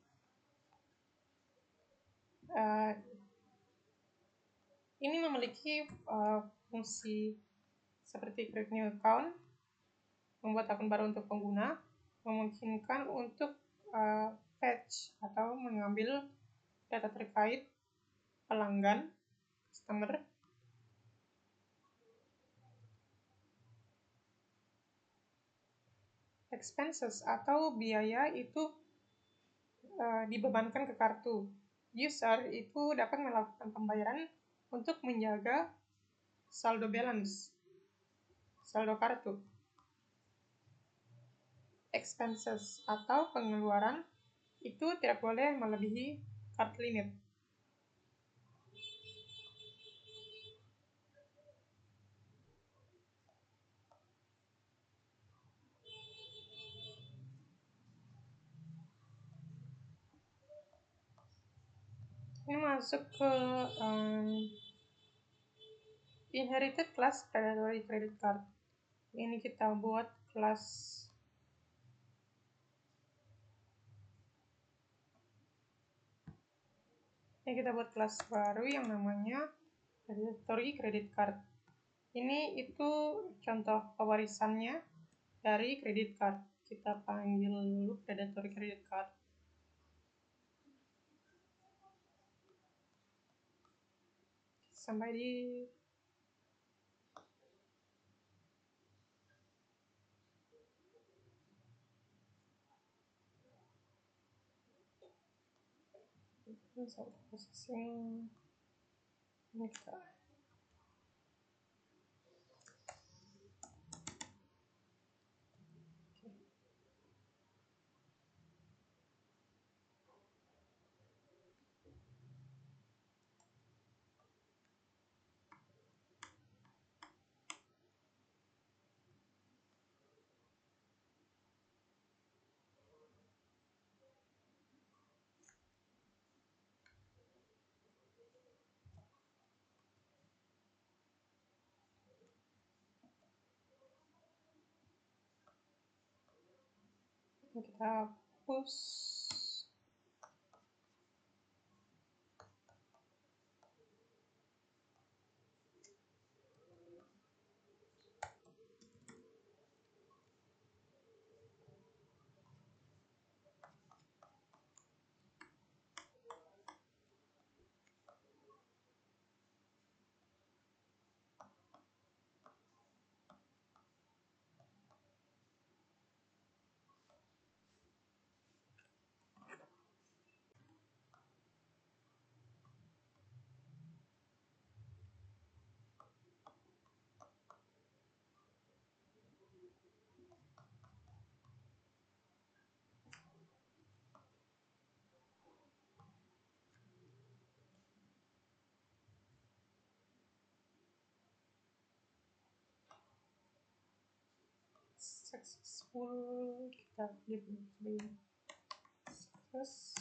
ini memiliki fungsi seperti create new account, membuat akun baru untuk pengguna, memungkinkan untuk fetch atau mengambil data terkait pelanggan, customer, expenses atau biaya itu dibebankan ke kartu. User itu dapat melakukan pembayaran untuk menjaga saldo balance, saldo kartu. Expenses atau pengeluaran itu tidak boleh melebihi card limit. Ini masuk ke inherited class predatory credit card. Ini kita buat kelas baru yang namanya predatory credit card. Ini itu contoh pewarisannya dari credit card. Kita panggil dulu predatory credit card. Sampai di processing ini kita hapus. Successful, kita beli sukses.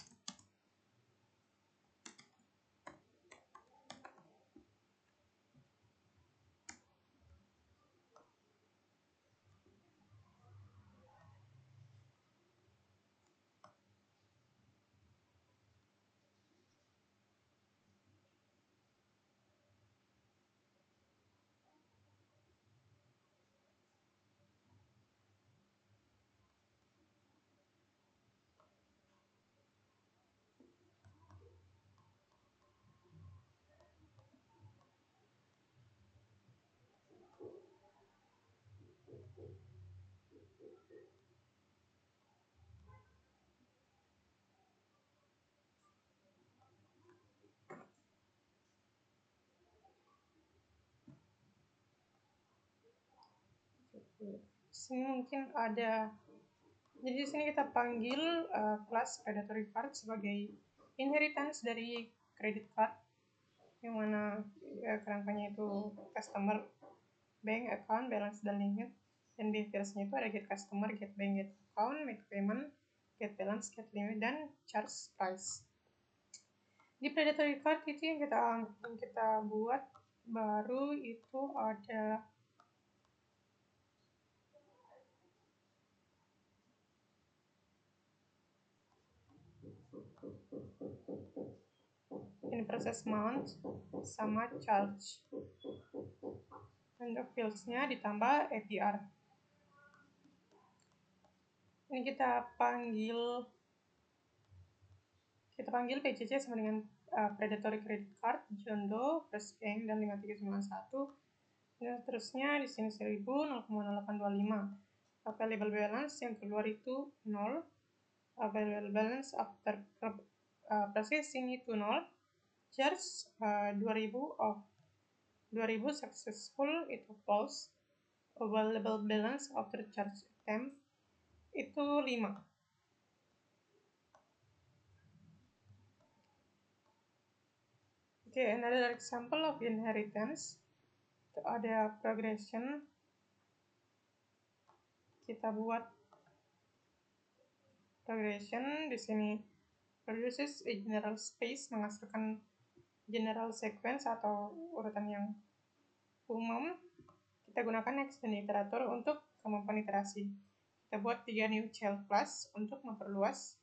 Sini mungkin ada, jadi di sini kita panggil kelas predatory card sebagai inheritance dari credit card, yang mana kerangkanya itu customer, bank, account, balance, dan limit. Dan behaviors-nya itu ada get customer, get bank, get account, make payment, get balance, get limit, dan charge price. Di predatory card itu yang kita buat baru itu ada ini proses amount sama charge. Untuk fields-nya ditambah APR. Ini kita panggil PCC sama dengan predatory credit card, John Doe, First Bank, dan 5391. Dan seterusnya di sini 1000, 0,0825. Available balance yang keluar itu 0. Available balance after processing itu 0. Charge 2000 successful itu false. Available balance after charge attempt itu 5. Okay, another example of inheritance. Itu ada progression. Kita buat progression di sini produces a general space, menghasilkan general sequence atau urutan yang umum. Kita gunakan next dan iterator untuk kemampuan iterasi. Kita buat 3 new child class untuk memperluas,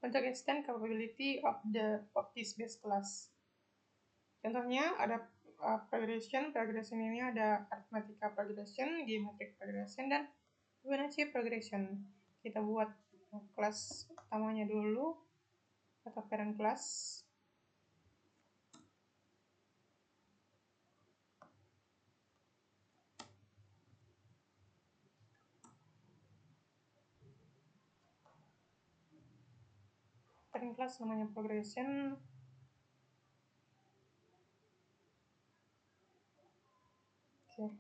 untuk extend capability of this base class. Contohnya ada progression ini ada arithmetica progression, geometric progression, dan Fibonacci progression. Kita buat kelas utamanya dulu atau parent class. Parent class namanya progression. Oke.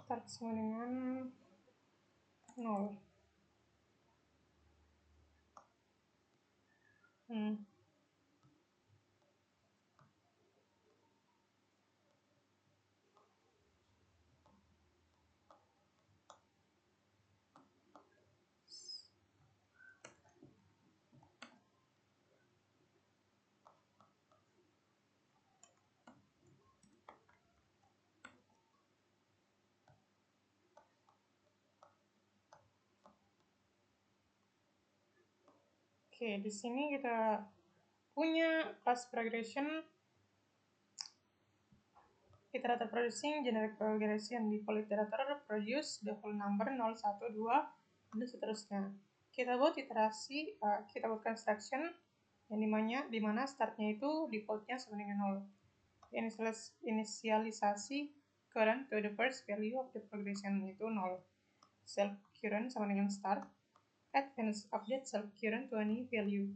Start sama dengan 0. Oke, di sini kita punya class progression, iterator producing, generic progression, default iterator produce the whole number 0, 1, 2, dan seterusnya. Kita buat iterasi, kita buat construction yang dimana startnya itu defaultnya sama dengan 0. Inisialisasi current to the first value of the progression itu 0. Self current sama dengan start. Advance update self current to any value.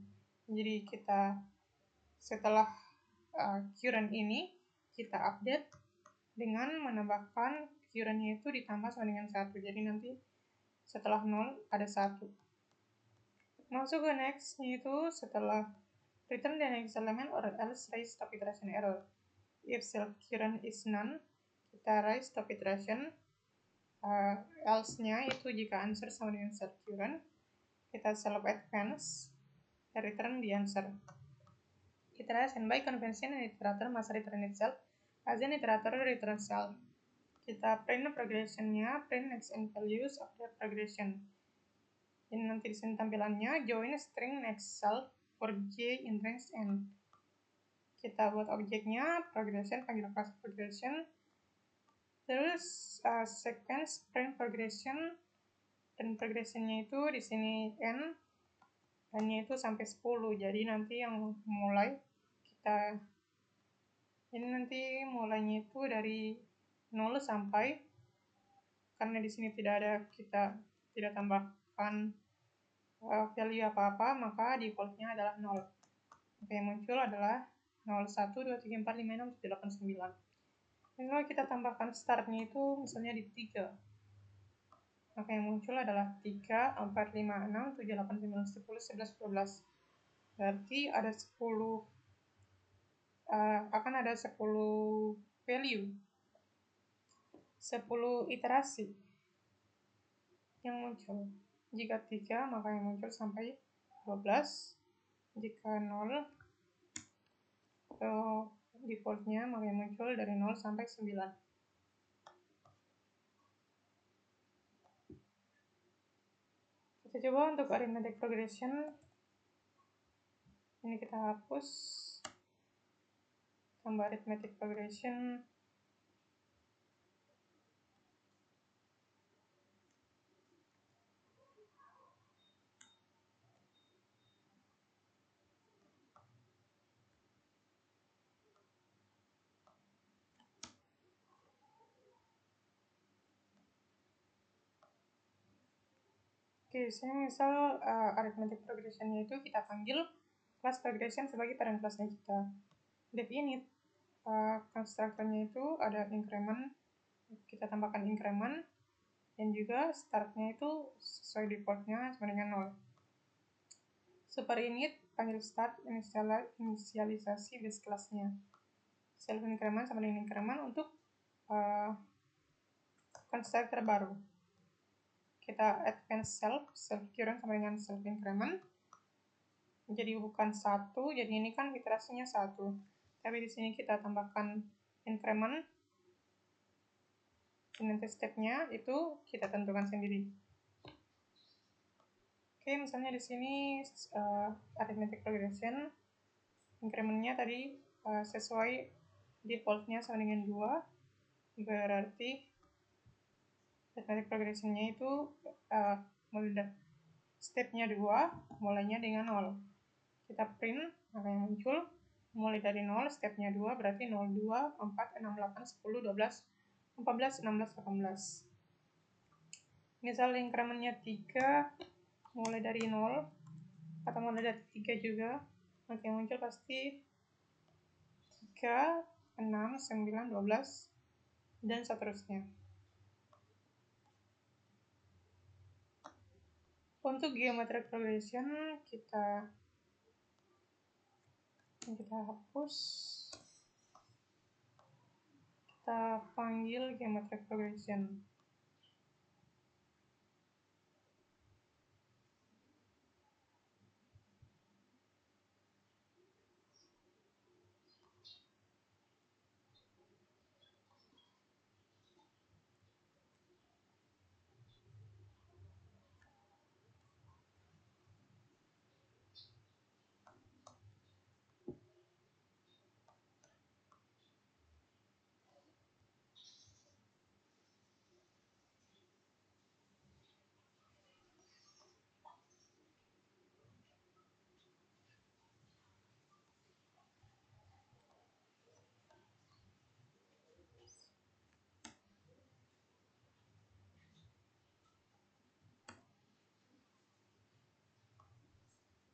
Jadi kita setelah current ini kita update dengan menambahkan currentnya itu ditambah sama dengan 1. Jadi nanti setelah 0 ada 1. Masuk ke next itu setelah return the next element or else raise stop iteration error. If self current is none, kita raise stop iteration. Else-nya itu jika answer sama dengan self current, kita self advance dan return the answer. Iteration by convention and iterator must return itself as an iterator return self. Kita print progression-nya, print next and values of the progression. Ini nanti di sini tampilannya join string next self for j in range n. Kita buat objeknya progression, panggil class progression. Terus sequence print progression, dan progressionnya itu di sini n. hanya itu sampai 10. Jadi nanti yang mulai ini nanti mulainya itu dari 0 sampai, karena di sini kita tidak tambahkan value apa-apa, maka defaultnya adalah 0. Maka yang muncul adalah 0, 1, 2, 3, 4, 5, 6, 7, 8, 9. Dan kalau kita tambahkan startnya itu misalnya di 3, maka yang muncul adalah 3, 4, 5, 6, 7, 8, 9, 10, 11, 12. Berarti ada 10, akan ada 10 value, 10 iterasi yang muncul. Jika 3, maka yang muncul sampai 12. Jika 0, defaultnya maka yang muncul dari 0 sampai 9. Kita coba untuk arithmetic progression. Ini kita hapus. Tambah arithmetic progression. Oke, saya misal arithmetic progression-nya itu kita panggil kelas progression sebagai parent kelasnya kita. Def init, konstruktornya itu ada increment, kita tambahkan increment, dan juga startnya itu sesuai defaultnya sama dengan 0. Super init, panggil start, inisialisasi base kelasnya. Self increment sama dengan increment untuk konstruktor baru. Kita add self current sama dengan self increment. Jadi bukan 1, jadi ini kan iterasinya 1. Tapi di sini kita tambahkan increment. Nanti step-nya itu kita tentukan sendiri. Oke, misalnya di sini arithmetic progression, increment-nya tadi sesuai default-nya sama dengan 2. Berarti arithmetic progression-nya itu step-nya 2, mulainya dengan 0. Kita print, maka yang muncul mulai dari 0, step-nya 2, berarti 0, 2, 4, 6, 8, 10, 12, 14, 16, 18. Misal increment-nya 3, mulai dari 0, atau mulai dari 3 juga, maka yang muncul pasti 3, 6, 9, 12, dan seterusnya. Untuk geometric progression, kita hapus. Kita panggil geometric progression.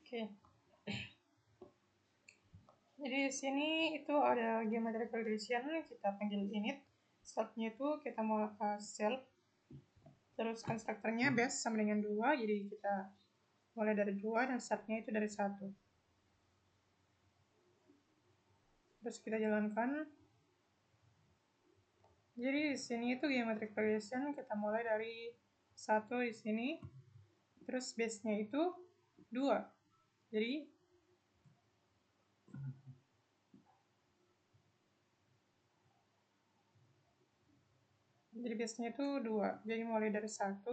Oke. Jadi di sini itu ada geometric progression, kita panggil init. Startnya itu kita mau self, terus konstruktornya base sama dengan 2, jadi kita mulai dari 2 dan startnya itu dari 1. Terus kita jalankan. Jadi di sini itu geometric progression, kita mulai dari 1 di sini, terus base-nya itu 2. Jadi base-nya itu 2. Jadi mulai dari 1.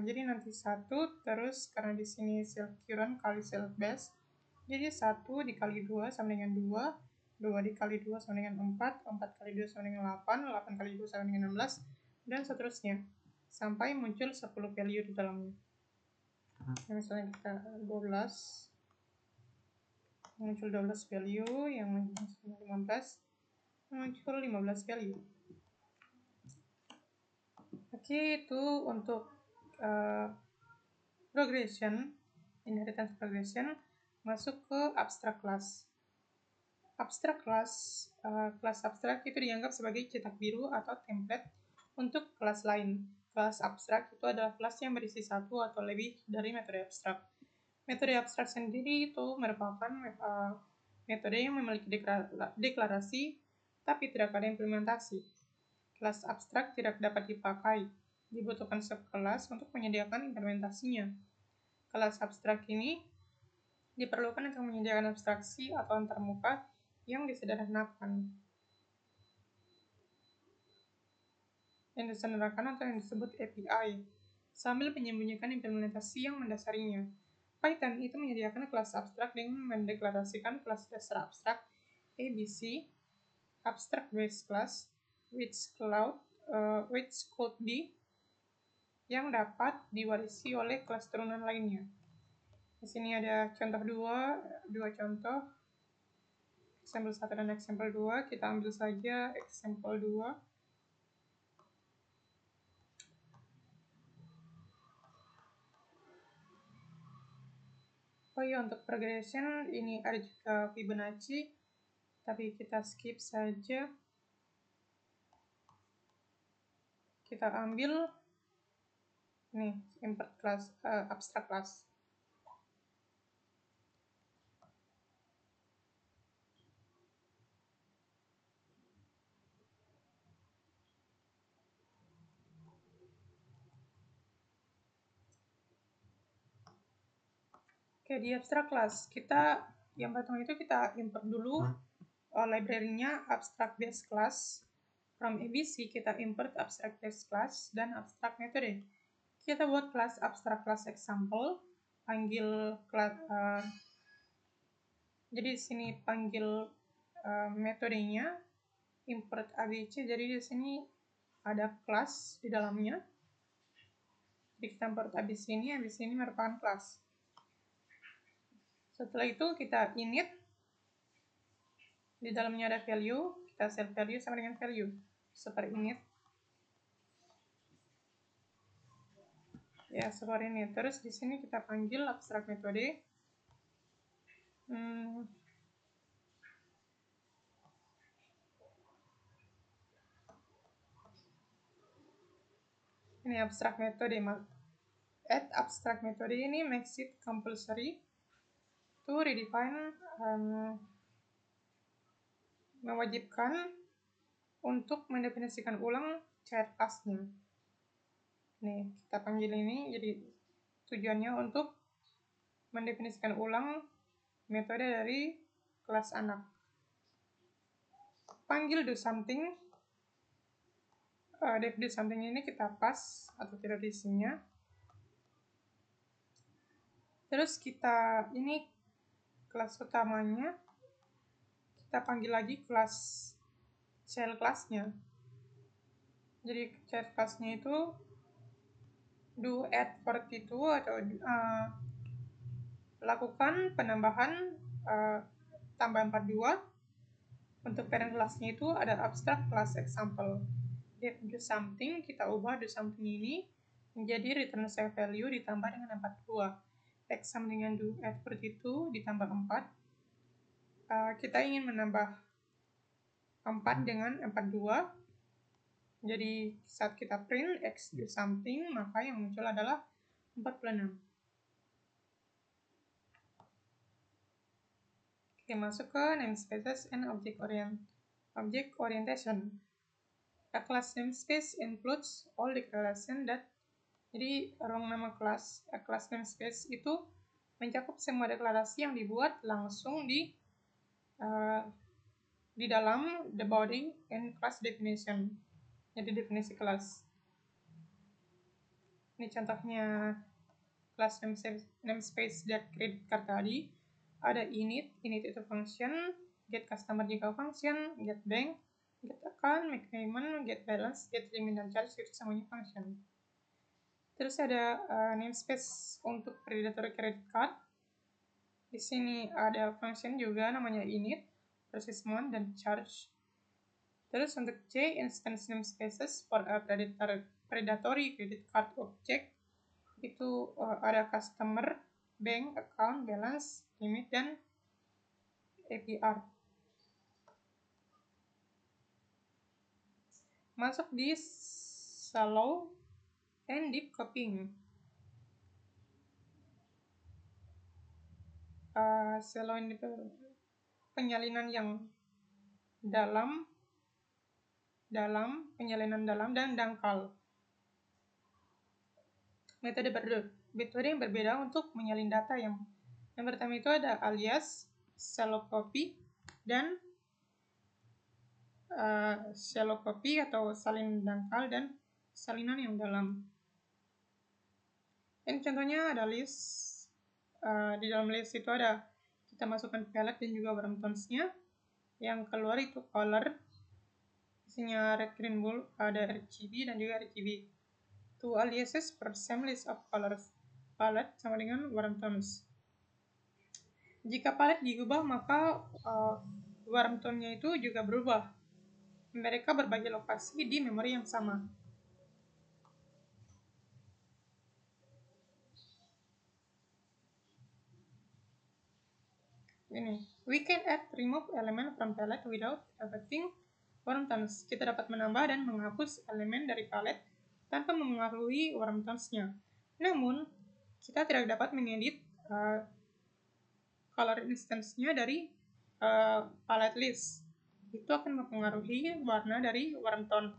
Jadi nanti 1, terus karena di sini self current kali self base, jadi 1 dikali 2 sama dengan 2, 2 dikali 2 sama dengan 4, 4 kali 2 sama dengan 8, 8 kali 2 sama dengan 16, dan seterusnya, sampai muncul 10 value di dalamnya. Misalnya kita 12, muncul 12 value, yang muncul 15, muncul 15 value. Oke, itu untuk progression, inheritance progression. Masuk ke abstract class. Abstract class, kelas abstrak itu dianggap sebagai cetak biru atau template untuk kelas lain. Kelas abstrak itu adalah kelas yang berisi satu atau lebih dari metode abstrak. Metode abstrak sendiri itu merupakan metode yang memiliki deklarasi, tapi tidak ada implementasi. Kelas abstrak tidak dapat dipakai. Dibutuhkan subkelas untuk menyediakan implementasinya. Kelas abstrak ini diperlukan untuk menyediakan abstraksi atau antarmuka yang disederhanakan. Yang disederhanakan atau yang disebut API, sambil menyembunyikan implementasi yang mendasarinya. Python itu menyediakan kelas abstrak dengan mendeklarasikan kelas dasar abstrak ABC, abstract base class, which could be, yang dapat diwarisi oleh kelas turunan lainnya. Di sini ada contoh dua contoh, example 1 dan example 2. Kita ambil saja example 2. Oh iya, untuk progression ini ada juga Fibonacci, tapi kita skip saja. Kita ambil nih import class, abstract class. Oke, di abstract class kita yang pertama itu kita import dulu library-nya abstract base class. From ABC kita import abstract base class dan abstract method. Kita buat kelas abstract class example, panggil kelas, jadi di sini panggil metodenya import ABC. Jadi di sini ada kelas di dalamnya. Jadi kita import ABC ini merupakan kelas. Setelah itu kita init, di dalamnya ada value, kita set value sama dengan value, seperti init. Ya, seperti ini. Terus di sini kita panggil abstract metode. Ini abstract metode. Add abstract metode ini makes it compulsory to redefine, mewajibkan untuk mendefinisikan ulang child class-nya. Nih, kita panggil ini, jadi tujuannya untuk mendefinisikan ulang metode dari kelas anak. Panggil do something. Def do something ini kita pas atau tidak isinya. Terus kita ini kelas utamanya, kita panggil lagi kelas child class-nya. Jadi child class-nya itu do add 42 atau lakukan penambahan tambah 42. Untuk parent class-nya itu ada abstract class example. Def do something, kita ubah do something ini menjadi return save value ditambah dengan 42. Exam dengan do add 42 ditambah 4. Kita ingin menambah 4 dengan 42. Jadi saat kita print x do something, maka yang muncul adalah 46. Oke, masuk ke namespaces and object orientation. A class namespace includes all declaration that, jadi ruang nama kelas, a class namespace itu mencakup semua deklarasi yang dibuat langsung di dalam the body and class definition. Jadi definisi kelas. Ini contohnya kelas namespace that credit card tadi. Ada init itu function, get customer juga function, get bank, get account, make payment, get balance, get limit dan charge, itu semuanya function. Terus ada namespace untuk predatory credit card. Di sini ada function juga namanya init, process1, dan charge. Terus untuk C, instance namespaces for a predatory credit card object. Itu ada customer, bank, account, balance, limit, dan APR. Masuk di shallow and deep copying. Shallow and deep penyalinan yang dalam, penyalinan dalam, dan dangkal. Metode yang berbeda untuk menyalin data. Yang pertama itu ada alias, shallow copy, dan shallow copy atau salin dangkal, dan salinan yang dalam. Ini contohnya ada list. Di dalam list itu ada kita masukkan palette dan juga warm tones-nya. Yang keluar itu color, isinya red, green, blue, ada RGB dan juga RGB. Two aliases per same list of colors. Palette sama dengan warm tones. Jika palette diubah, maka warm tone-nya itu juga berubah. Mereka berbagi lokasi di memori yang sama. Ini, we can add remove element from palette without affecting warm tones. Kita dapat menambah dan menghapus elemen dari palette tanpa mempengaruhi warm tones-nya. Namun, kita tidak dapat mengedit color instance-nya dari palette list. Itu akan mempengaruhi warna dari warm tone.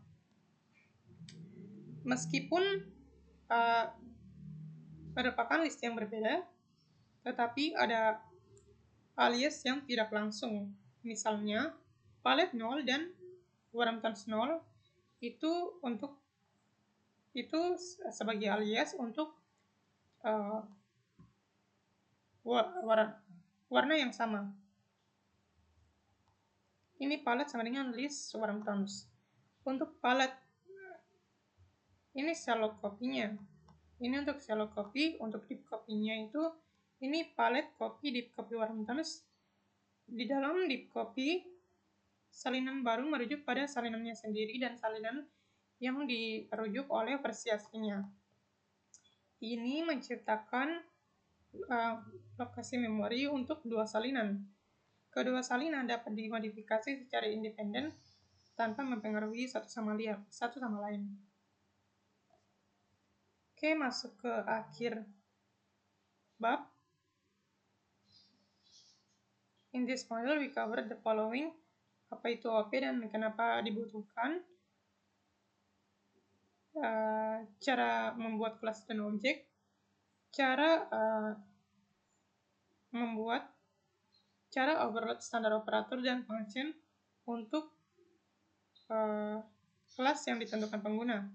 Meskipun merupakan list yang berbeda, tetapi ada alias yang tidak langsung. Misalnya, palette 0 dan warm tones 0 itu sebagai alias untuk warna yang sama. Ini palette sama dengan list warm tones. Untuk palette ini shallow copy-nya. Ini untuk shallow copy. Untuk deep copy-nya itu ini palette copy deep copy warm tones. Di dalam deep copy, salinan baru merujuk pada salinannya sendiri dan salinan yang dirujuk oleh versi aslinya. Ini menciptakan lokasi memori untuk dua salinan. Kedua salinan dapat dimodifikasi secara independen tanpa mempengaruhi satu sama lain. Oke, masuk ke akhir bab. In this model, we cover the following. Apa itu OP dan kenapa dibutuhkan. Cara membuat kelas dan objek. Cara overload standar operator dan function untuk kelas yang ditentukan pengguna.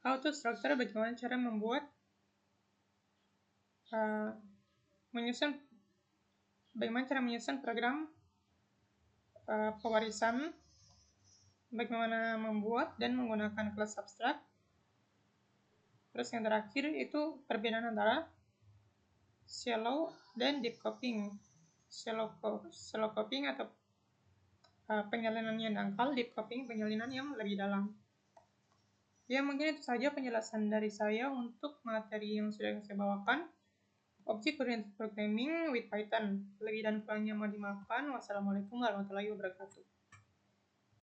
How to structure, bagaimana cara membuat bagaimana cara menyusun program pewarisan, bagaimana membuat dan menggunakan kelas abstrak. Terus yang terakhir itu perbedaan antara shallow dan deep copying. Shallow copying atau penyalinan yang dangkal, deep copying penyalinan yang lebih dalam. Ya, mungkin itu saja penjelasan dari saya untuk materi yang sudah saya bawakan. Object Oriented Programming with Python. Lebih dan kurangnya mohon dimaafkan. Wassalamualaikum warahmatullahi wabarakatuh.